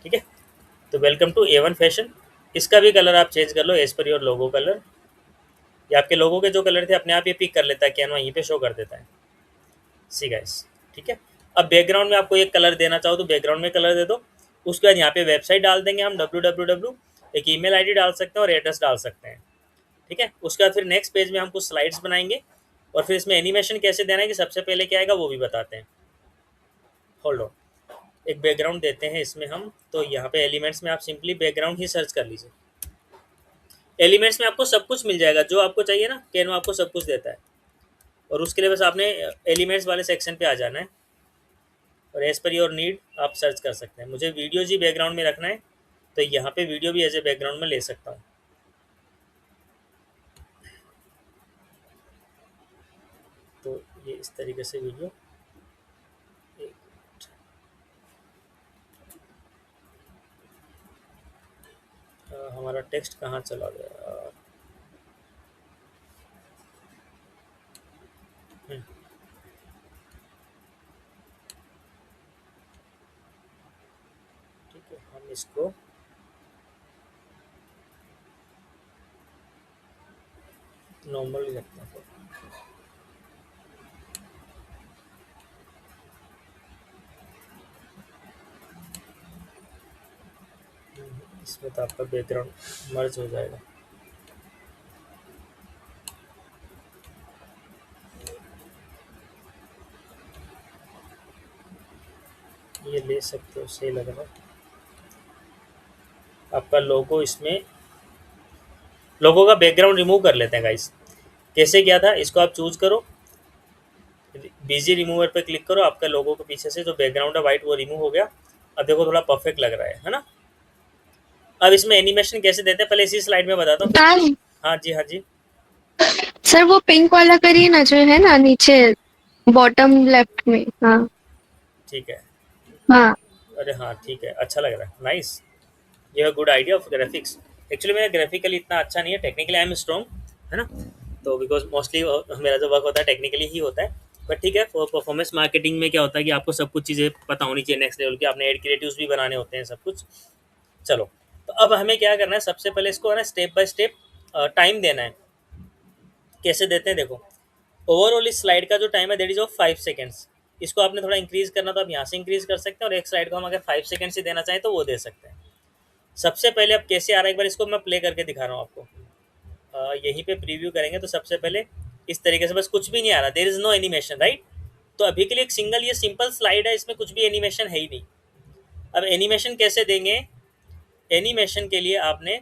ठीक है, तो वेलकम टू A1 फैशन। इसका भी कलर आप चेंज कर लो as per your logo colour. या आपके लोगों के जो कलर थे अपने आप ये पिक कर लेता है, कैनवा वहीं पे शो कर देता है। सी गाइस, ठीक है। अब बैकग्राउंड में आपको एक कलर देना चाहो तो बैकग्राउंड में कलर दे दो। उसके बाद यहाँ पे वेबसाइट डाल देंगे हम, www, एक ईमेल आईडी डाल सकते हैं और एड्रेस डाल सकते हैं, ठीक है। उसके बाद फिर नेक्स्ट पेज में हम कुछ स्लाइड्स बनाएंगे, और फिर इसमें एनिमेशन कैसे देना है कि सबसे पहले क्या आएगा वो भी बताते हैं। होल्ड ऑन, एक बैकग्राउंड देते हैं इसमें हम। तो यहाँ पे एलिमेंट्स में आप सिंपली बैकग्राउंड ही सर्च कर लीजिए। एलिमेंट्स में आपको सब कुछ मिल जाएगा जो आपको चाहिए ना, कैनवा आपको सब कुछ देता है। और उसके लिए बस आपने एलिमेंट्स वाले सेक्शन पे आ जाना है, और एज पर योर नीड आप सर्च कर सकते हैं। मुझे वीडियो जी बैकग्राउंड में रखना है, तो यहाँ पे वीडियो भी एज ए बैकग्राउंड में ले सकता हूँ। तो ये इस तरीके से वीडियो, हमारा टेक्स्ट कहाँ चला गया। ठीक है, हम इसको नॉर्मल रखते हैं। इसमें तो आपका बैकग्राउंड मर्ज हो जाएगा। ये ले सकते हो, सही लग रहा है। आपका लोगो, इसमें लोगो का बैकग्राउंड रिमूव कर लेते हैं गाइस। कैसे किया था, इसको आप चूज करो, बीजी रिमूवर पे क्लिक करो, आपका लोगो के पीछे से जो बैकग्राउंड है वाइट वो रिमूव हो गया। अब देखो थोड़ा परफेक्ट लग रहा है ना। अब इसमें एनिमेशन कैसे देते हैं पहले इसी स्लाइड में बताता हूँ। हाँ जी, हाँ जी सर वो पिंक वाला करिए ना, जो है ना नीचे बॉटम लेफ्ट में। हाँ ठीक है, हाँ अरे हाँ ठीक है, अच्छा लग रहा है, नाइस। ये है good idea of graphics. Actually मेरा ग्राफिकली इतना अच्छा नहीं है, टेक्निकली आई एम स्ट्रॉन्ग, है ना। तो बिकॉज मोस्टली मेरा जो वर्क होता है टेक्निकली ही होता है, बट ठीक है। फॉर परफॉर्मेंस मार्केटिंग में क्या होता है कि आपको सब कुछ चीज़ें पता होनी चाहिए नेक्स्ट लेवल की। आपने एड क्रिएटिव्स भी बनाने होते हैं, सब कुछ। चलो, तो अब हमें क्या करना है, सबसे पहले इसको है ना स्टेप बाय स्टेप टाइम देना है। कैसे देते हैं देखो, ओवरऑल इस स्लाइड का जो टाइम है दैट इज ऑफ 5 सेकेंड्स। इसको आपने थोड़ा इंक्रीज करना तो आप यहाँ से इंक्रीज कर सकते हैं, और एक स्लाइड को हम अगर 5 सेकेंड्स ही देना चाहें तो वो दे सकते हैं। सबसे पहले अब कैसे आ रहा है, एक बार इसको मैं प्ले करके दिखा रहा हूँ आपको। यहीं पे प्रीव्यू करेंगे तो सबसे पहले इस तरीके से बस कुछ भी नहीं आ रहा, there is no animation, right. तो अभी के लिए एक सिंगल ये सिंपल स्लाइड है, इसमें कुछ भी एनिमेशन है ही नहीं। अब एनिमेशन कैसे देंगे, एनिमेशन के लिए आपने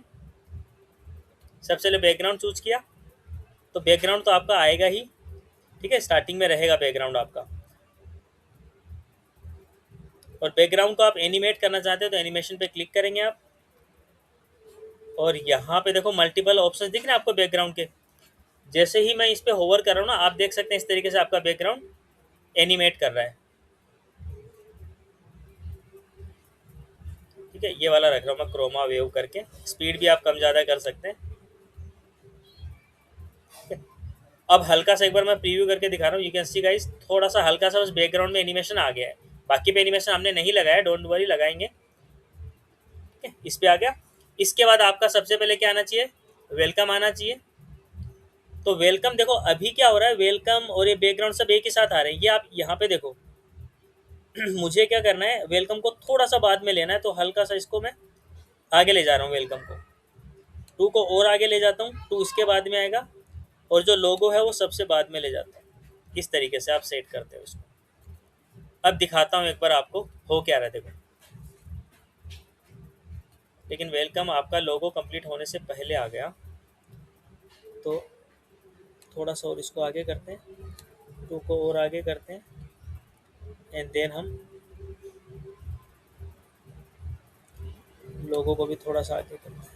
सबसे पहले बैकग्राउंड चूज किया, तो बैकग्राउंड तो आपका आएगा ही, ठीक है, स्टार्टिंग में रहेगा बैकग्राउंड आपका। और बैकग्राउंड को आप एनिमेट करना चाहते हो तो एनिमेशन पे क्लिक करेंगे आप, और यहाँ पे देखो मल्टीपल ऑप्शंस दिख रहे हैं आपको बैकग्राउंड के। जैसे ही मैं इस पे होवर कर रहा हूँ ना, आप देख सकते हैं इस तरीके से आपका बैकग्राउंड एनिमेट कर रहा है, ठीक है। ये वाला रख रहा हूँ मैं क्रोमा वेव करके, स्पीड भी आप कम ज़्यादा कर सकते हैं, ठीक है। अब हल्का सा एक बार मैं प्रीव्यू करके दिखा रहा हूँ, यू कैन सी गाइस, थोड़ा सा हल्का सा बस बैकग्राउंड में एनिमेशन आ गया है, बाकी पे एनिमेशन हमने नहीं लगाया, डोंट वरी, लगाएंगे, ठीक है। इस पे आ गया। इसके बाद आपका सबसे पहले क्या आना चाहिए, वेलकम आना चाहिए। तो वेलकम देखो अभी क्या हो रहा है, वेलकम और ये बैकग्राउंड सब एक ही साथ आ रहे हैं, ये आप यहाँ पे देखो। मुझे क्या करना है, वेलकम को थोड़ा सा बाद में लेना है, तो हल्का सा इसको मैं आगे ले जा रहा हूँ, वेलकम को 2 को और आगे ले जाता हूँ, 2 इसके बाद में आएगा, और जो लोगो है वो सबसे बाद में ले जाता हूँ। इस तरीके से आप सेट करते हो इसको। अब दिखाता हूँ एक बार आपको हो क्या रहा है, देखो। लेकिन वेलकम आपका लोगो कंप्लीट होने से पहले आ गया, तो थोड़ा सा और इसको आगे करते हैं, 2 को और आगे करते हैं, एंड देन हम लोगों को भी थोड़ा सा आगे करते हैं।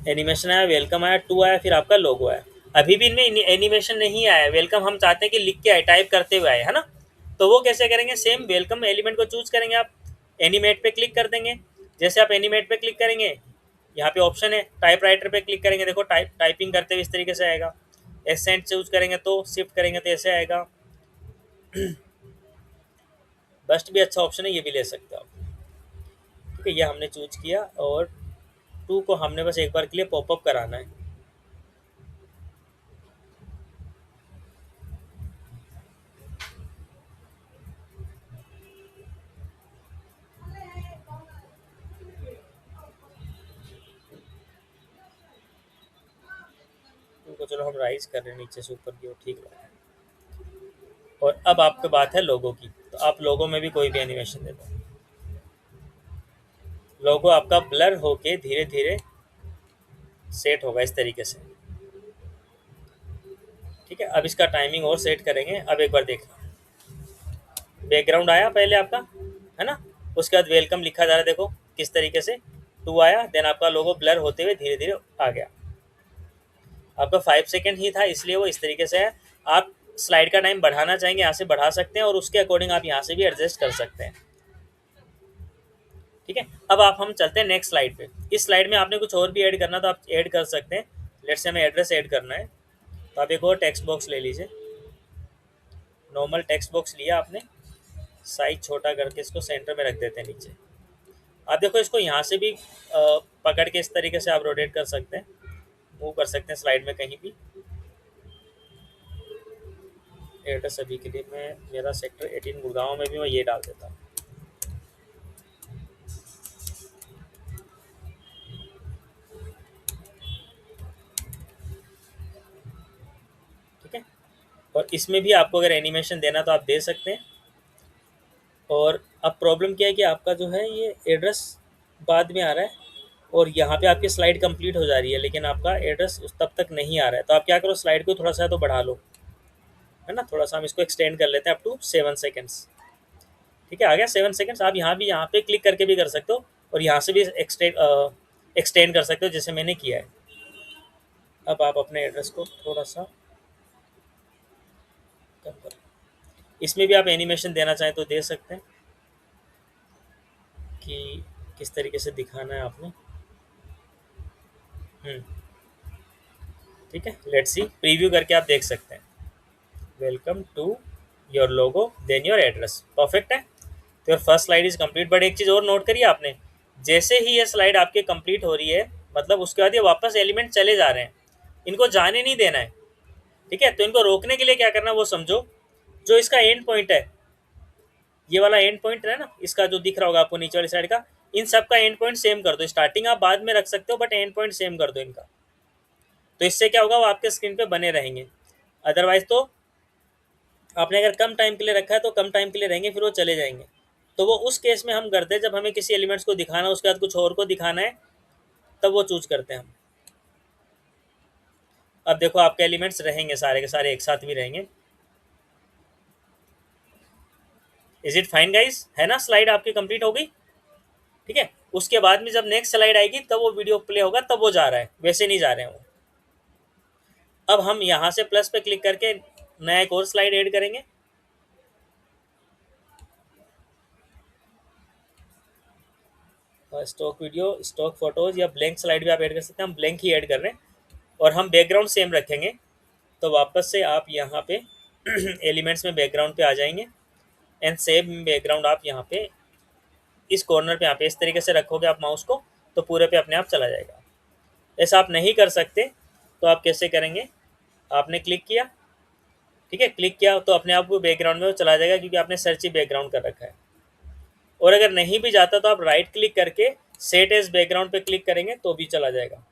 एनिमेशन आया, वेलकम आया, 2 आया, फिर आपका लोगो आया। अभी भी इनमें एनिमेशन नहीं आया, वेलकम हम चाहते हैं कि लिख के आए, टाइप करते हुए आए, है ना। तो वो कैसे करेंगे, सेम वेलकम एलिमेंट को चूज करेंगे आप, एनिमेट पे क्लिक कर देंगे। जैसे आप एनिमेट पे क्लिक करेंगे, यहाँ पे ऑप्शन है टाइप राइटर पे क्लिक करेंगे, देखो टाइपिंग करते हुए इस तरीके से आएगा। एसेंट चूज करेंगे तो, शिफ्ट करेंगे तो ऐसे आएगा। बस्ट भी अच्छा ऑप्शन है, ये भी ले सकते हो आप, ठीक है। ये हमने चूज किया, और 2 को हमने बस एक बार के लिए पॉपअप कराना है। को चलो हम राइज कर रहे हैं नीचे से ऊपर की ओर, ठीक है। और अब आपकी बात है लोगो की, तो आप लोगो में भी कोई भी एनिमेशन दे दो। लोगो आपका ब्लर होके धीरे धीरे सेट होगा इस तरीके से, ठीक है। अब इसका टाइमिंग और सेट करेंगे। अब एक बार देखना, बैकग्राउंड आया पहले आपका, है ना, उसके बाद वेलकम लिखा जा रहा है, देखो किस तरीके से 2 आया, देन आपका लोगो ब्लर होते हुए धीरे धीरे आ गया। आपका 5 सेकेंड ही था, इसलिए वो इस तरीके से है। आप स्लाइड का टाइम बढ़ाना चाहेंगे यहाँ से बढ़ा सकते हैं, और उसके अकॉर्डिंग आप यहाँ से भी एडजस्ट कर सकते हैं, ठीक है। अब आप हम चलते हैं नेक्स्ट स्लाइड पे। इस स्लाइड में आपने कुछ और भी ऐड करना तो आप ऐड कर सकते हैं। लेट्स से हमें एड्रेस ऐड करना है, तो आप एक और टेक्स्ट बॉक्स ले लीजिए। नॉर्मल टेक्स्ट बॉक्स लिया आपने, साइज छोटा करके इसको सेंटर में रख देते हैं नीचे। आप देखो इसको यहाँ से भी पकड़ के इस तरीके से आप रोटेट कर सकते हैं, मूव कर सकते हैं स्लाइड में कहीं भी। एड्रेस अभी के लिए मैं, मेरा सेक्टर 18 गुड़गांव में भी मैं ये डाल देता हूँ, ठीक है। और इसमें भी आपको अगर एनिमेशन देना तो आप दे सकते हैं। और अब प्रॉब्लम क्या है कि आपका जो है ये एड्रेस बाद में आ रहा है, और यहाँ पे आपकी स्लाइड कंप्लीट हो जा रही है, लेकिन आपका एड्रेस तब तक नहीं आ रहा है। तो आप क्या करो, स्लाइड को थोड़ा सा तो बढ़ा लो, है ना, थोड़ा सा हम इसको एक्सटेंड कर लेते हैं अप टू 7 सेकेंड्स, ठीक है। आ गया 7 सेकेंड्स। आप यहाँ पे क्लिक करके भी कर सकते हो, और यहाँ से भी एक्सटेंड कर सकते हो, जैसे मैंने किया है। अब आप अपने एड्रेस को थोड़ा सा कम कर, इसमें भी आप एनिमेशन देना चाहें तो दे सकते हैं, कि किस तरीके से दिखाना है आपने, ठीक है। लेट्स सी, प्रीव्यू करके आप देख सकते हैं। Welcome to your logo then your address, perfect है। तो your first slide is complete. But एक चीज़ और नोट करिए आपने, जैसे ही ये स्लाइड आपके कंप्लीट हो रही है, मतलब उसके बाद ये वापस एलिमेंट चले जा रहे हैं, इनको जाने नहीं देना है, ठीक है। तो इनको रोकने के लिए क्या करना है वो समझो। जो इसका एंड पॉइंट है, ये वाला एंड पॉइंट है ना, इसका जो दिख रहा होगा आपको नीचे वाली साइड का, इन सब का एंड पॉइंट सेम कर दो। स्टार्टिंग आप बाद में रख सकते हो, बट एंड पॉइंट सेम कर दो इनका। तो इससे क्या होगा, वो आपके स्क्रीन पे बने रहेंगे। अदरवाइज तो आपने अगर कम टाइम के लिए रखा है तो कम टाइम के लिए रहेंगे, फिर वो चले जाएंगे। तो वो उस केस में हम करते हैं जब हमें किसी एलिमेंट्स को दिखाना है, उसके बाद कुछ और को दिखाना है, तब वो चूज करते हैं हम। अब देखो आपके एलिमेंट्स रहेंगे सारे के सारे एक साथ भी रहेंगे। इज इट फाइन गाइस, है ना? स्लाइड आपकी कंप्लीट हो गई, ठीक है। उसके बाद में जब नेक्स्ट स्लाइड आएगी तब वो वीडियो प्ले होगा, तब वो जा रहा है, वैसे नहीं जा रहे हैं वो। अब हम यहाँ से प्लस पे क्लिक करके नया एक और स्लाइड ऐड करेंगे। स्टॉक वीडियो, स्टॉक फोटोज या ब्लैंक स्लाइड भी आप ऐड कर सकते हैं। हम ब्लैंक ही ऐड कर रहे हैं और हम बैकग्राउंड सेम रखेंगे। तो वापस से आप यहाँ पे एलिमेंट्स में बैकग्राउंड पे आ जाएंगे एंड सेम बैकग्राउंड आप यहाँ पे इस कॉर्नर पे यहाँ पे इस तरीके से रखोगे आप माउस को, तो पूरे पे अपने आप चला जाएगा। ऐसा आप नहीं कर सकते तो आप कैसे करेंगे, आपने क्लिक किया, ठीक है, क्लिक किया तो अपने आप वो बैकग्राउंड में वो चला जाएगा, क्योंकि आपने सर्च ही बैकग्राउंड कर रखा है। और अगर नहीं भी जाता तो आप राइट क्लिक करके सेट एज बैकग्राउंड पे क्लिक करेंगे तो भी चला जाएगा।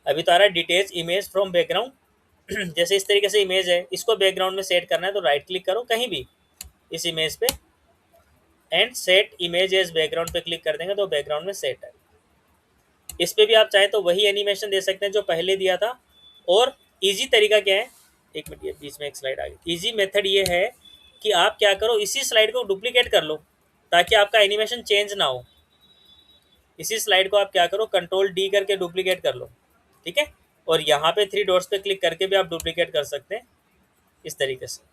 अभी तो आ रहा है डिटेच इमेज फ्रॉम बैकग्राउंड। जैसे इस तरीके से इमेज है, इसको बैकग्राउंड में सेट करना है तो राइट क्लिक करो कहीं भी इस इमेज पे and set image as background पे क्लिक कर देंगे तो बैकग्राउंड में सेट है। इस पे भी आप चाहे तो वही एनिमेशन दे सकते हैं जो पहले दिया था। और इजी तरीका क्या है, एक मिनट, ये बीच में एक स्लाइड आ गई। इजी मेथड ये है कि आप क्या करो, इसी स्लाइड को डुप्लीकेट कर लो ताकि आपका एनिमेशन चेंज ना हो। इसी स्लाइड को आप क्या करो, कंट्रोल डी करके डुप्लीकेट कर लो, ठीक है। और यहाँ पे 3 डॉट्स पे क्लिक करके भी आप डुप्लीकेट कर सकते हैं इस तरीके से।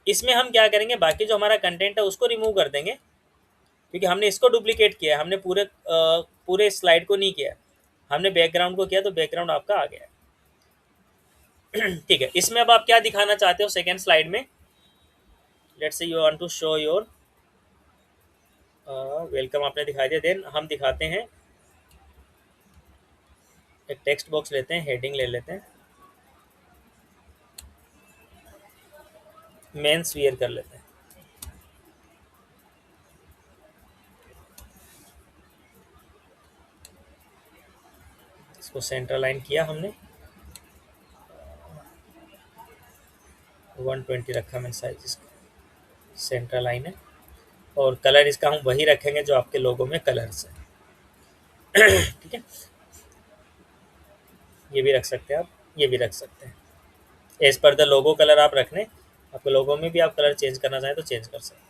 इसमें हम क्या करेंगे, बाकी जो हमारा कंटेंट है उसको रिमूव कर देंगे, क्योंकि हमने इसको डुप्लीकेट किया है, हमने पूरे स्लाइड को नहीं किया, हमने बैकग्राउंड को किया, तो बैकग्राउंड आपका आ गया है। ठीक है, इसमें अब आप क्या दिखाना चाहते हो सेकेंड स्लाइड में। Let's say you want to show your welcome, आपने दिखा दिया। देन हम दिखाते हैं, एक टेक्स्ट बॉक्स लेते हैं, हेडिंग ले लेते हैं, मेंस वियर कर लेते हैं। इसको सेंटर लाइन किया हमने, 120 रखा मैंने साइज इसका, सेंटर लाइन है। और कलर इसका हम वही रखेंगे जो आपके लोगो में कलर्स है। ठीक है, ये भी रख सकते हैं आप, ये भी रख सकते हैं। As per the logo colour आप रखने, आपके लोगो में भी आप कलर चेंज करना चाहें तो चेंज कर सकते हैं।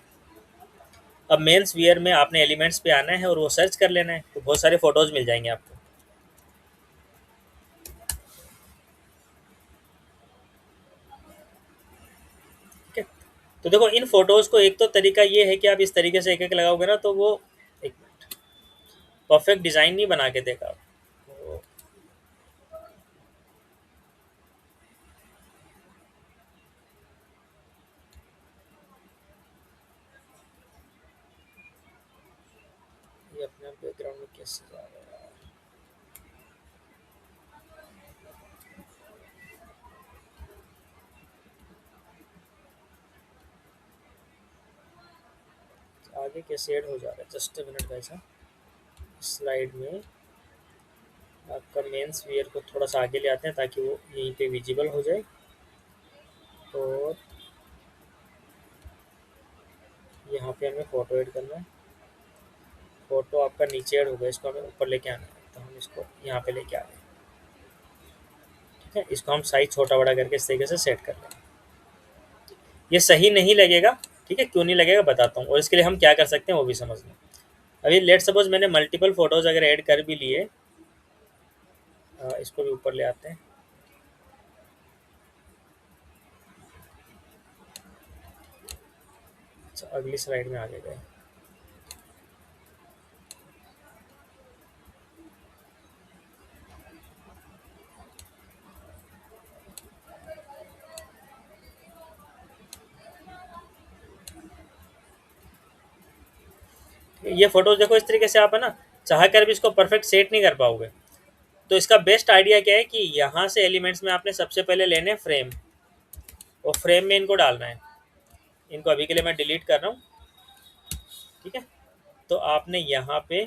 अब मेंस वियर में आपने एलिमेंट्स पे आना है और वो सर्च कर लेना है, तो बहुत सारे फोटोज मिल जाएंगे आपको। ठीक है, तो देखो इन फोटोज को एक तो तरीका ये है कि आप इस तरीके से एक एक लगाओगे ना, तो वो एक मिनट परफेक्ट डिज़ाइन नहीं बना के देगा। ये अपने बैकग्राउंड में कैसे जा रहा है, आगे कैसे ऐड हो जा रहा है, जस्ट मिनट का ऐसा। स्लाइड में आपका मेंस वियर को थोड़ा सा आगे ले आते हैं ताकि वो यहीं पे विजिबल हो जाए। और यहाँ पे हमें फ़ोटो ऐड करना है, फ़ोटो आपका नीचे ऐड होगा, इसको हमें ऊपर लेके आना है, तो हम इसको यहाँ पे लेके आ रहे हैं। ठीक है, इसको हम साइज छोटा बड़ा करके इस तरीके से सेट कर लेंगे। ये सही नहीं लगेगा, ठीक है, क्यों नहीं लगेगा बताता हूँ, और इसके लिए हम क्या कर सकते हैं वो भी समझ लें। अभी लेट सपोज मैंने मल्टीपल फ़ोटोज़ अगर ऐड कर भी लिए, इसको भी ऊपर ले आते हैं। अच्छा, अगली स्लाइड में आगे गए। ये फोटोज देखो इस तरीके से आप है ना चाह कर भी इसको परफेक्ट सेट नहीं कर पाओगे। तो इसका बेस्ट आइडिया क्या है कि यहाँ से एलिमेंट्स में आपने सबसे पहले लेने फ्रेम, और फ्रेम में इनको डालना है। इनको अभी के लिए मैं डिलीट कर रहा हूँ, ठीक है। तो आपने यहाँ पे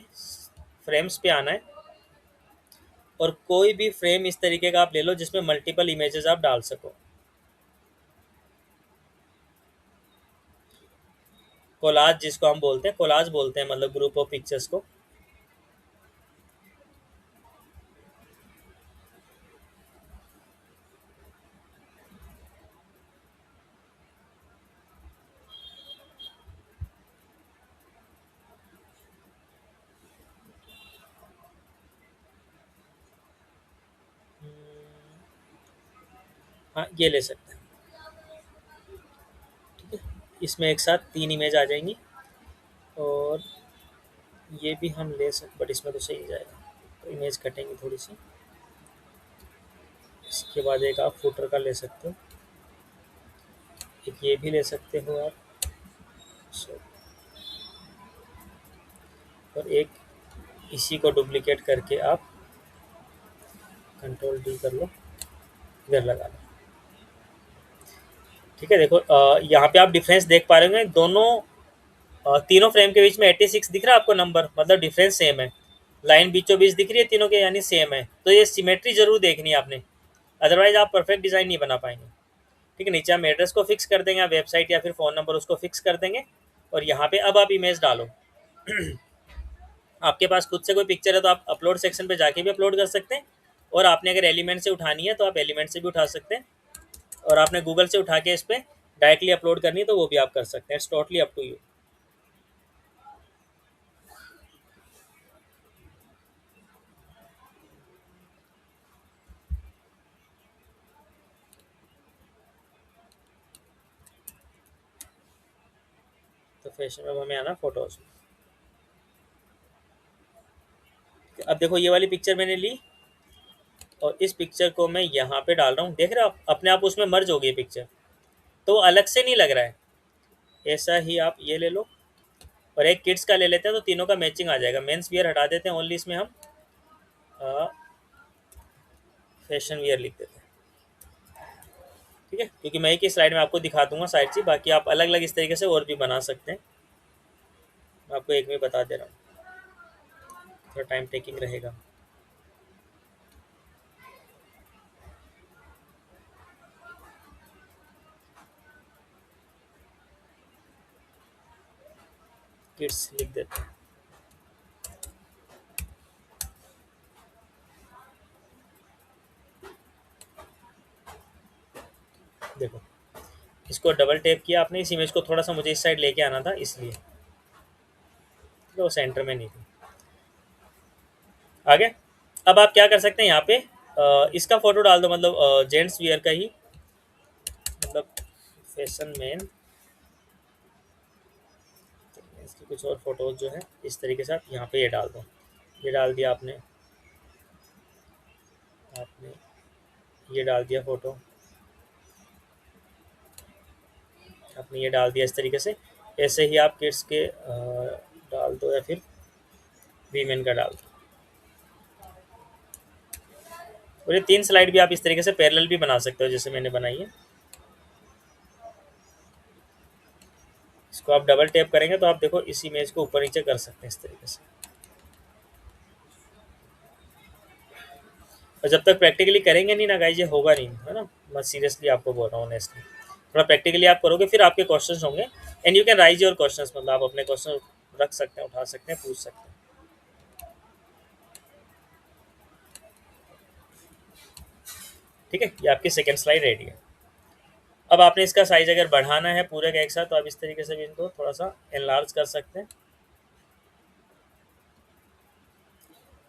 फ्रेम्स पे आना है और कोई भी फ्रेम इस तरीके का आप ले लो जिसमें मल्टीपल इमेजेस आप डाल सको। कोलाज जिसको हम बोलते हैं, कोलाज बोलते हैं, मतलब ग्रुप ऑफ पिक्चर्स को। हाँ, ये ले सकते हैं, ठीक है। इसमें एक साथ 3 इमेज आ जाएंगी, और ये भी हम ले सकते, बट इसमें तो सही जाएगा, तो इमेज कटेंगी थोड़ी सी। इसके बाद एक आप फुटर का ले सकते हो, एक ये भी ले सकते हो आप, और एक इसी को डुप्लीकेट करके आप कंट्रोल डी कर लो, इधर लगा लो, ठीक है। देखो यहाँ पे आप डिफरेंस देख पा रहे होंगे, दोनों तीनों फ्रेम के बीच में 86 दिख रहा है आपको नंबर, मतलब डिफरेंस सेम है। लाइन बीचों बीच दिख रही है तीनों के, यानी सेम है। तो ये सिमेट्री जरूर देखनी है आपने, अदरवाइज आप परफेक्ट डिज़ाइन नहीं बना पाएंगे, ठीक है। नीचे हम एड्रेस को फिक्स कर देंगे, आप वेबसाइट या फिर फ़ोन नंबर उसको फिक्स कर देंगे, और यहाँ पे अब आप इमेज डालो। आपके पास खुद से कोई पिक्चर है तो आप अपलोड सेक्शन पे जाके भी अपलोड कर सकते हैं, और आपने अगर एलिमेंट से उठानी है तो आप एलिमेंट से भी उठा सकते हैं, और आपने गूगल से उठा के इस पर डायरेक्टली अपलोड करनी है तो वो भी आप कर सकते हैं। It's totally up to you. तो फैशन में हमें आना फोटोज। अब देखो ये वाली पिक्चर मैंने ली, और इस पिक्चर को मैं यहाँ पे डाल रहा हूँ, देख रहे हो आप अपने आप उसमें मर्ज हो गई पिक्चर, तो अलग से नहीं लग रहा है। ऐसा ही आप ये ले लो, और एक किड्स का ले लेते हैं तो तीनों का मैचिंग आ जाएगा। मेंस वियर हटा देते हैं, ओनली इसमें हम फैशन वियर लिख देते हैं, ठीक है। क्योंकि मैं एक ही स्लाइड में आपको दिखा दूंगा साइड से, बाकी आप अलग अलग इस तरीके से और भी बना सकते हैं। मैं आपको एक में बता दे रहा हूँ, थोड़ा टाइम टेकिंग रहेगा। किड्स लिख देते हैं, देखो इसको डबल टैप किया आपने, इस इमेज को थोड़ा सा मुझे इस साइड लेके आना था, इसलिए तो वो सेंटर में नहीं थी। आगे अब आप क्या कर सकते हैं, यहाँ पे इसका फोटो डाल दो, मतलब जेंट्स वियर का ही, मतलब फैशन मैन। इसकी कुछ और फोटोज जो है इस तरीके से आप यहाँ पे ये डाल दो। ये डाल दिया आपने ये डाल दिया फोटो, आपने ये डाल दिया इस तरीके से। ऐसे ही आप किड्स के डाल दो, या फिर वीमेन का डाल दो। और ये 3 स्लाइड भी आप इस तरीके से पैरेलल भी बना सकते हो, जैसे मैंने बनाई है। इसको आप डबल टैप करेंगे तो आप देखो इस इमेज को ऊपर नीचे कर सकते हैं इस तरीके से। और जब तक प्रैक्टिकली करेंगे नहीं ना गाइज, ये होगा नहीं, है ना। मैं सीरियसली आपको बोल रहा हूँ, ऑनेस्टली थोड़ा प्रैक्टिकली आप करोगे फिर आपके क्वेश्चंस होंगे, and you can rise your questions, मतलब आप अपने क्वेश्चन रख सकते हैं, उठा सकते हैं, पूछ सकते हैं, ठीक है। ये आपकी सेकेंड स्लाइड रेडी है। अब आपने इसका साइज अगर बढ़ाना है पूरे का एक साथ, तो आप इस तरीके से भी इनको थोड़ा सा एनलार्ज कर सकते हैं,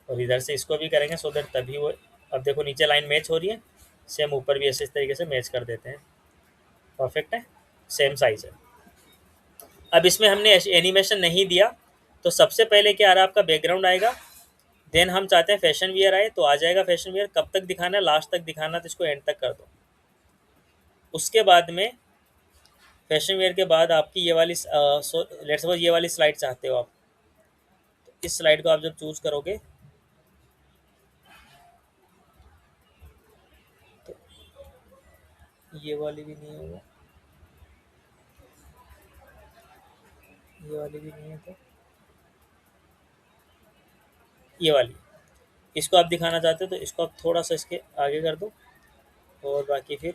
और इधर से इसको भी करेंगे सो दैट तभी वो, अब देखो नीचे लाइन मैच हो रही है, सेम ऊपर भी ऐसे इस तरीके से मैच कर देते हैं, परफेक्ट है, सेम साइज है। अब इसमें हमने एनिमेशन नहीं दिया, तो सबसे पहले क्या आ रहा है आपका बैकग्राउंड आएगा, देन हम चाहते हैं फैशन वियर आए, तो आ जाएगा फैशन वियर। कब तक दिखाना है, लास्ट तक दिखाना, तो इसको एंड तक कर दो। उसके बाद में फैशन वियर के बाद आपकी ये वाली लेट्स सपोज ये वाली स्लाइड चाहते हो आप, इस स्लाइड को आप जब चूज करोगे तो ये वाली भी नहीं होगा, ये वाली भी नहीं है, तो ये वाली, इसको आप दिखाना चाहते हो तो इसको आप थोड़ा सा इसके आगे कर दो, और बाकी फिर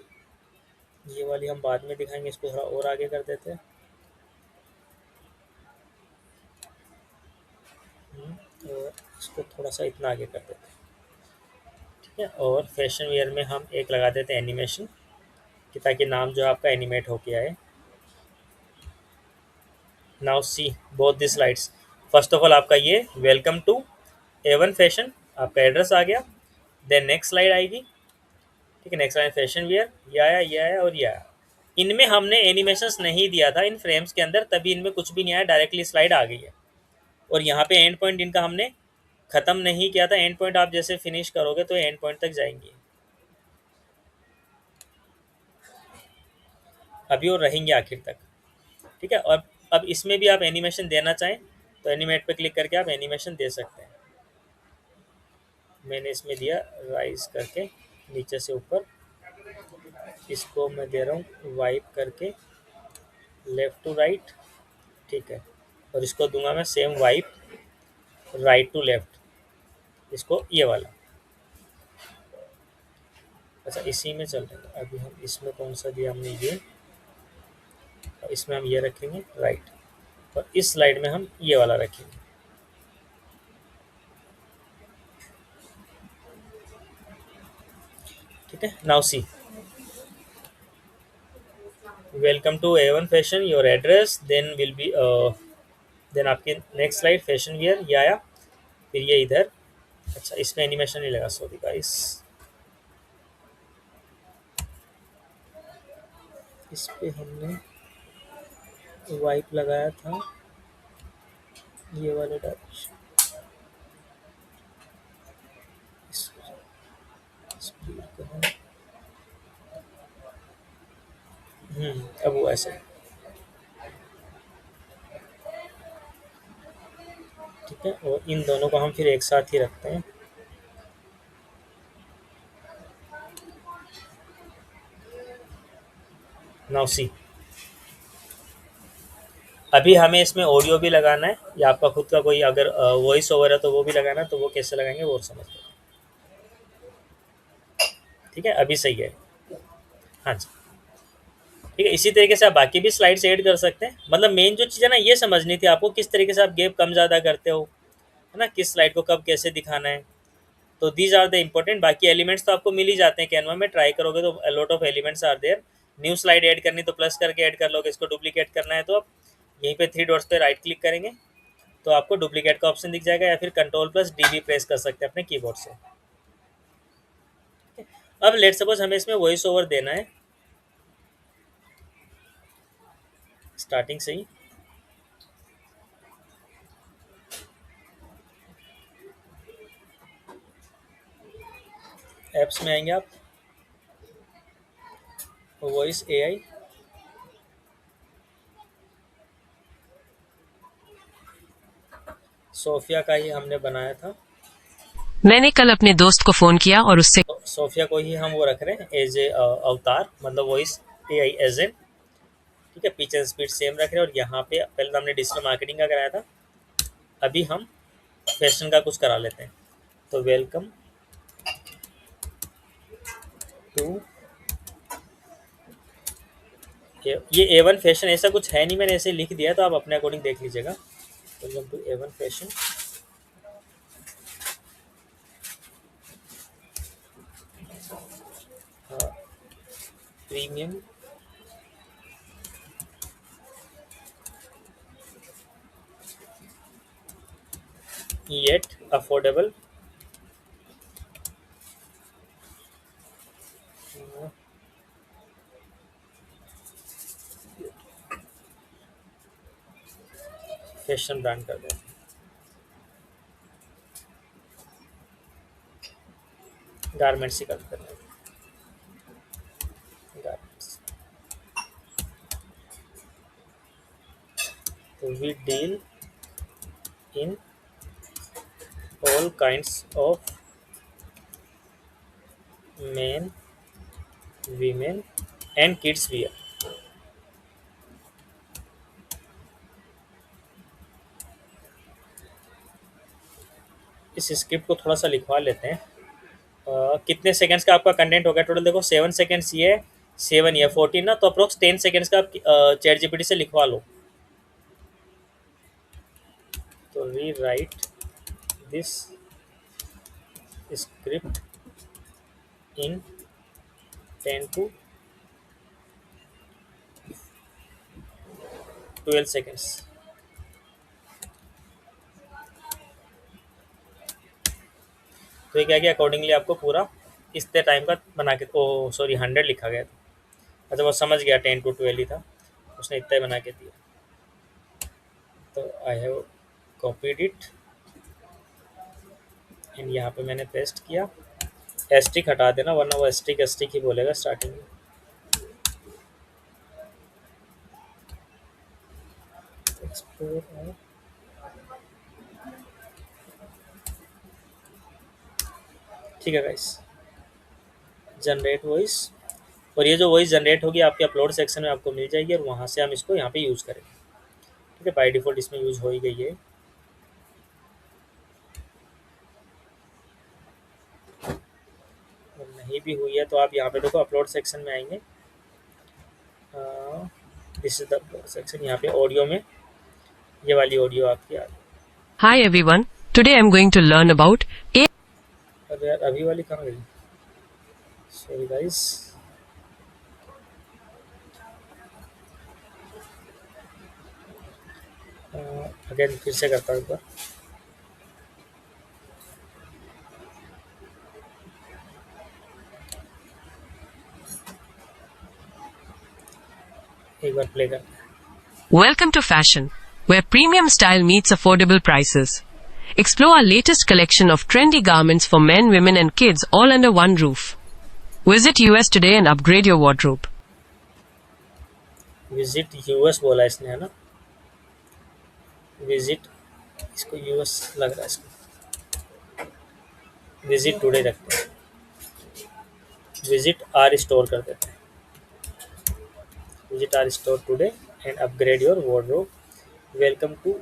ये वाली हम बाद में दिखाएंगे, इसको थोड़ा और आगे कर देते हैं। और इसको थोड़ा सा इतना आगे कर देते हैं, ठीक है। और फैशन वेयर में हम एक लगा देते हैं एनिमेशन, कि ताकि नाम जो है आपका एनिमेट होके आए। Now see both the slides. First of all आपका ये वेलकम टू A1 फैशन, आपका एड्रेस आ गया। देन नेक्स्ट स्लाइड आएगी, ठीक है। नेक्स्ट स्लाइड फैशन वेयर, ये आया, ये आया और ये आया। इनमें हमने एनिमेशंस नहीं दिया था इन फ्रेम्स के अंदर, तभी इनमें कुछ भी नहीं आया, डायरेक्टली स्लाइड आ गई है। और यहाँ पे एंड पॉइंट इनका हमने ख़त्म नहीं किया था। एंड पॉइंट आप जैसे फिनिश करोगे तो एंड पॉइंट तक जाएंगे, अभी और रहेंगे आखिर तक, ठीक है। और अब इसमें भी आप एनिमेशन देना चाहें तो एनिमेट पे क्लिक करके आप एनिमेशन दे सकते हैं। मैंने इसमें दिया राइज करके नीचे से ऊपर, इसको मैं दे रहा हूँ वाइप करके लेफ़्ट टू राइट, ठीक है। और इसको दूंगा मैं same wipe right to left, इसको ये वाला। अच्छा इसी में चल रहा है। अभी हम इसमें कौन सा दिया हमने, ये, और इसमें हम ये रखेंगे राइट, और इस स्लाइड में हम ये वाला रखेंगे, ठीक है। Now see welcome to A1 fashion, your address, then will be then आपके नेक्स्ट स्लाइड फैशन वियर, ये आया, फिर ये इधर। अच्छा इसमें एनिमेशन नहीं लगा, सॉरी गाइस, इस पे हमने वाइप लगाया था, ये वाले डायरेक्शन, अब वो ऐसे, ठीक है। और इन दोनों को हम फिर एक साथ ही रखते हैं। नाउ सी अभी हमें इसमें ऑडियो भी लगाना है, या आपका खुद का कोई अगर वॉइस ओवर है तो वो भी लगाना है, तो वो कैसे लगाएंगे वो समझ लो, ठीक है। अभी सही है, हाँ जी, ठीक है। इसी तरीके से आप बाकी भी स्लाइड्स ऐड कर सकते हैं। मतलब मेन जो चीज़ है ना, ये समझनी थी आपको, किस तरीके से आप गैप कम ज़्यादा करते हो, है ना, किस स्लाइड को कब कैसे दिखाना है। तो दीज आर द इम्पोर्टेंट। बाकी एलिमेंट्स तो आपको मिल ही जाते हैं कैनवा में, ट्राई करोगे तो a lot of elements are there. New slide add करनी तो प्लस करके ऐड कर लोगे, इसको डुप्लीकेट करना है तो आप यहीं पे 3 डॉट्स पे राइट क्लिक करेंगे तो आपको डुप्लीकेट का ऑप्शन दिख जाएगा, या फिर Ctrl+D भी प्रेस कर सकते हैं अपने कीबोर्ड से। अब लेट सपोज हमें इसमें वॉइस ओवर देना है स्टार्टिंग से ही। ऐप्स में आएंगे आप, वॉइस AI, सोफिया का ही हमने बनाया था, मैंने कल अपने दोस्त को फोन किया और उससे तो सोफिया को ही हम वो रख रहे हैं एज ए अवतार, मतलब वॉइस AI एजेंट, ठीक है। पिच एंड स्पीड सेम रख रहे हैं। और यहाँ पे पहले तो हमने डिजिटल मार्केटिंग का कराया था, अभी हम फैशन का कुछ करा लेते हैं। तो वेलकम टू ये A1 फैशन, ऐसा कुछ है नहीं, मैंने ऐसे लिख दिया, तो आप अपने अकॉर्डिंग देख लीजिएगा। Welcome to A1 fashion, premium yet affordable, fashion brand कर दें, गारमेंट्स ही कर दें, गारमेंट्स। तो we deal in all kinds of men, women and kids wear. इस स्क्रिप्ट को थोड़ा सा लिखवा लेते हैं। कितने सेकंड्स का आपका कंटेंट हो गया टोटल? देखो 7 सेकंड्स ये है, 7 या 14 ना, तो अप्रोक्स 10 सेकंड्स का आप चैट जीपीटी से लिखवा लो। तो री right this script in 10 to 12 seconds. तो ये क्या किया, अकॉर्डिंगली आपको पूरा इतने टाइम का बना के, ओ सॉरी 100 लिखा गया था। अच्छा वो समझ गया, 10 to 12 ही था, उसने इतना ही बना के दिया। तो I have copied it and यहाँ पे मैंने पेस्ट किया। एस्टिक हटा देना वरना वो एस्टिक एस्टिक ही बोलेगा स्टार्टिंग में। ठीक है गाइस, जनरेट वॉइस, और ये जो वॉइस जनरेट होगी आपके अपलोड सेक्शन में आपको मिल जाएगी और वहाँ से हम इसको यहाँ पे यूज़ करेंगे। ठीक है, बाय डिफ़ॉल्ट इसमें यूज़ हो ही गई है। और नहीं भी हुई है तो आप यहाँ पे देखो अपलोड सेक्शन में आएंगे, this is the upload section. यहाँ पे ऑडियो में ये वाली ऑडियो आपकी आ रही Hi everyone. Today I'm going to learn about है। अरे यार अभी वाली कहाँ गई, सॉरी गाइस। अगेन फिर से करता हूँ एक बार। एक बार प्ले करते हैं। Welcome to Fashion, where premium style meets affordable prices. Explore our latest collection of trendy garments for men, women and kids all under one roof. Visit US today and upgrade your wardrobe. Visit US बोला इसने, है ना? Visit, इसको US लग रहा है इसको। Visit today रखते हैं, विजिट आर स्टोर कर देते हैं। Visit our store today and upgrade your wardrobe. Welcome to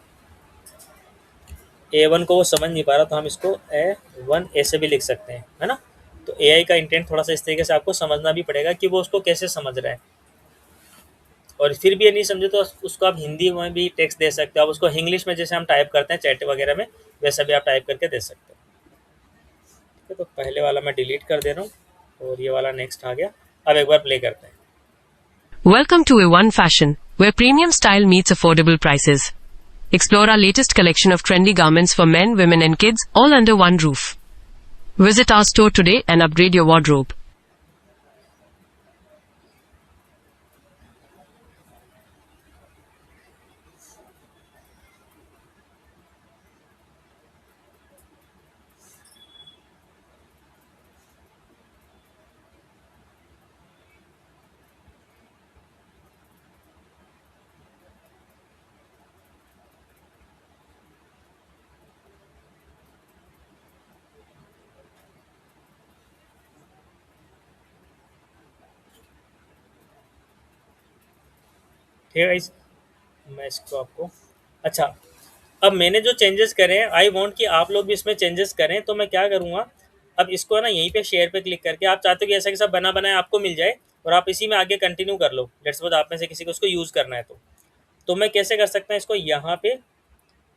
A1 को वो समझ नहीं पा रहा तो हम इसको A1 ऐसे भी लिख सकते हैं, है ना? तो AI का इंटेंट थोड़ा सा इस तरीके से आपको समझना भी पड़ेगा कि वो उसको कैसे समझ रहा है। और फिर भी ये नहीं समझे तो उसको आप हिंदी में भी टेक्स्ट दे सकते हो, आप उसको इंग्लिश में जैसे हम टाइप करते हैं चैट वगैरह में वैसा भी आप टाइप करके दे सकते हो। ठीक है, तो पहले वाला मैं डिलीट कर दे रहा हूँ और ये वाला नेक्स्ट आ गया। अब एक बार प्ले करते हैं। Welcome to A1 Fashion, where premium style meets affordable prices. Explore our latest collection of trendy garments for men, women and kids all under one roof. Visit our store today and upgrade your wardrobe. ठीक है guys, मैं इसको आपको, अच्छा अब मैंने जो changes करे हैं आई वांट कि आप लोग भी इसमें चेंजेस करें। तो मैं क्या करूँगा, अब इसको ना यहीं पे शेयर पे क्लिक करके, आप चाहते हो कि ऐसा कि सब बना बनाया आपको मिल जाए और आप इसी में आगे कंटिन्यू कर लो। लेट्स सपोज आप में से किसी को इसको यूज़ करना है तो मैं कैसे कर सकता हूँ इसको, यहाँ पे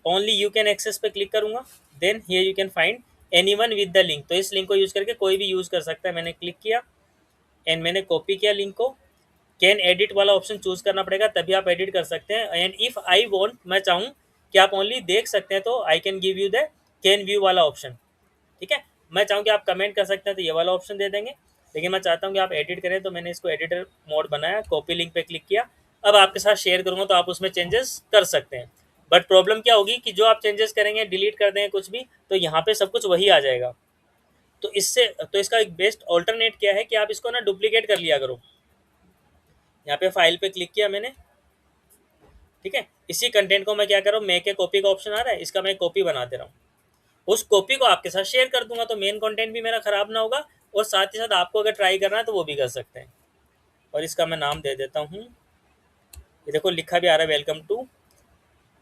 ओनली यू कैन एक्सेस पे क्लिक करूँगा, then here you can find anyone with the link. तो इस लिंक को यूज़ करके कोई भी यूज़ कर सकता है। मैंने क्लिक किया एंड मैंने कॉपी किया लिंक को। कैन एडिट वाला ऑप्शन चूज़ करना पड़ेगा तभी आप एडिट कर सकते हैं। एंड इफ़ आई वॉन्ट, मैं चाहूँ कि आप ओनली देख सकते हैं तो I can give you the can view वाला ऑप्शन। ठीक है, मैं चाहूँ कि आप कमेंट कर सकते हैं तो ये वाला ऑप्शन दे देंगे, लेकिन मैं चाहता हूँ कि आप एडिट करें तो मैंने इसको एडिटर मोड बनाया, कॉपी लिंक पे क्लिक किया। अब आपके साथ शेयर करूँगा तो आप उसमें चेंजेस कर सकते हैं। बट प्रॉब्लम क्या होगी कि जो आप चेंजेस करेंगे, डिलीट कर देंगे कुछ भी, तो यहाँ पे सब कुछ वही आ जाएगा। तो इसका एक बेस्ट ऑल्टरनेट क्या है कि आप इसको ना डुप्लीकेट कर लिया करो। यहाँ पे फाइल पे क्लिक किया मैंने, ठीक है, इसी कंटेंट को मैं क्या कर रहा हूँ, मेक ए कॉपी का ऑप्शन आ रहा है, इसका मैं कॉपी बना दे रहा हूँ। उस कॉपी को आपके साथ शेयर कर दूंगा, तो मेन कंटेंट भी मेरा खराब ना होगा, और साथ ही साथ आपको अगर ट्राई करना है तो वो भी कर सकते हैं। और इसका मैं नाम दे देता हूँ, ये देखो लिखा भी आ रहा है, welcome to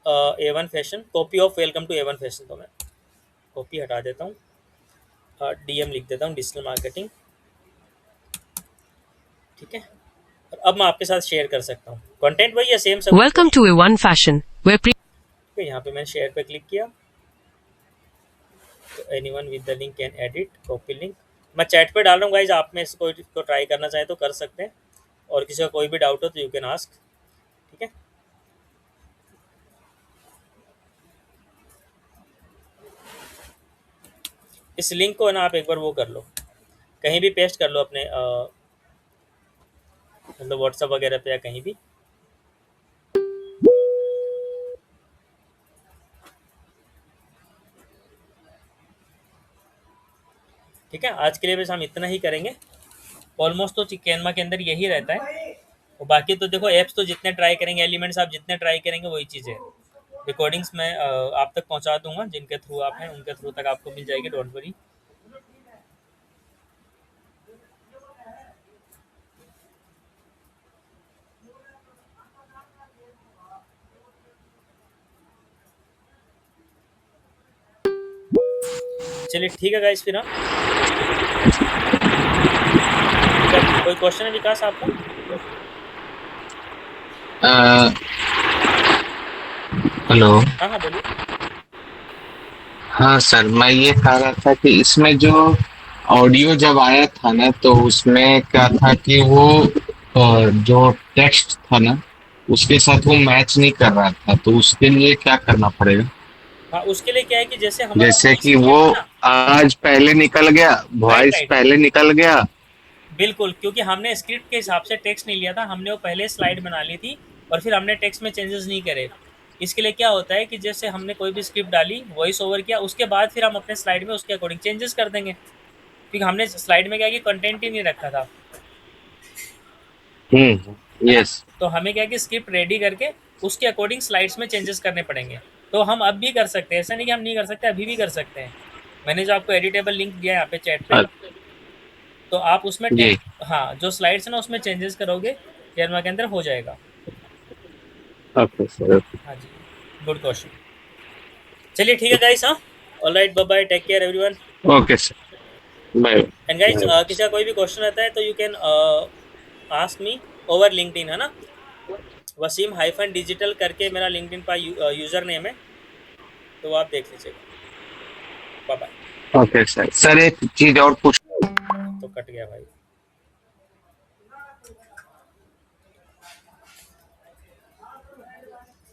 A1 fashion, copy of welcome to A1 fashion. तो मैं कॉपी हटा देता हूँ, DM लिख देता हूँ, डिजिटल मार्केटिंग, ठीक है। और अब मैं आपके साथ शेयर कर सकता हूँ, कंटेंट वही है, सेम सब। Welcome to A1 Fashion, where यहाँ पे मैंने शेयर पे क्लिक किया, तो anyone with the link can edit, copy link. मैं चैट पे डाल रहा हूँ गाइज, आप में से कोई को ट्राई करना चाहे तो कर सकते हैं, और किसी का कोई भी डाउट हो तो यू कैन आस्क, ठीक है। इस लिंक को ना आप एक बार वो कर लो, कहीं भी पेस्ट कर लो अपने मतलब व्हाट्सएप वगैरह पे या कहीं भी। ठीक है, आज के लिए बस हम इतना ही करेंगे। ऑलमोस्ट तो कैनवा के अंदर यही रहता है, और बाकी तो देखो ऐप्स तो जितने ट्राई करेंगे, एलिमेंट्स आप जितने ट्राई करेंगे वही चीज़ है। रिकॉर्डिंग्स मैं आप तक पहुंचा दूंगा, जिनके थ्रू आप हैं उनके थ्रू तक आपको मिल जाएगी, डोंट वरी। चलिए ठीक है गाइस, फिर कोई क्वेश्चन है विकास आपका? हेलो। हाँ बोलिए। हाँ सर, मैं ये कह रहा था कि इसमें जो ऑडियो जब आया था ना, तो उसमें क्या था कि वो जो टेक्स्ट था ना, उसके साथ वो मैच नहीं कर रहा था, तो उसके लिए क्या करना पड़ेगा? हाँ, उसके लिए क्या है कि जैसे हमारा जैसे voice कि जो वो है ना, आज पहले निकल गया, वॉइस राइट, पहले निकल गया। बिल्कुल, क्योंकि हमने स्क्रिप्ट के हिसाब से टेक्स्ट नहीं लिया था, हमने वो पहले स्लाइड बना ली थी और फिर हमने टेक्स्ट में चेंजेस नहीं करे। इसके लिए क्या होता है कि जैसे हमने कोई भी स्क्रिप्ट डाली, वॉइस ओवर किया, उसके बाद फिर हम अपने स्लाइड में उसके अकॉर्डिंग चेंजेस कर देंगे, क्योंकि हमने स्लाइड में क्या कि कंटेंट ही नहीं रखा था। यस। तो हमें क्या कि स्क्रिप्ट रेडी करके उसके अकॉर्डिंग स्लाइड्स में चेंजेस करने पड़ेंगे। तो हम अब भी कर सकते हैं, ऐसा नहीं कि हम नहीं कर सकते, अभी भी कर सकते हैं। मैंने जो आपको एडिटेबल लिंक दिया है यहाँ पे चैट पे, तो आप उसमें जी। हाँ, जो स्लाइड्स है ना उसमें चेंजेस करोगे, कैनवा के अंदर हो जाएगा। Okay sir. हाँ जी, गुड क्वेश्चन। चलिए ठीक है गाइस, हाँ, alright, bye bye, take care everyone. Okay sir, bye. And guys, किसी का कोई भी क्वेश्चन आता है तो you can ask me over LinkedIn, है ना, वसीम हाइफन डिजिटल करके मेरा लिंक्डइन पर यूज़र नेम है, तो आप देख लीजिएगा। Bye bye. ओके सर, एक चीज और पूछ। तो कट गया भाई।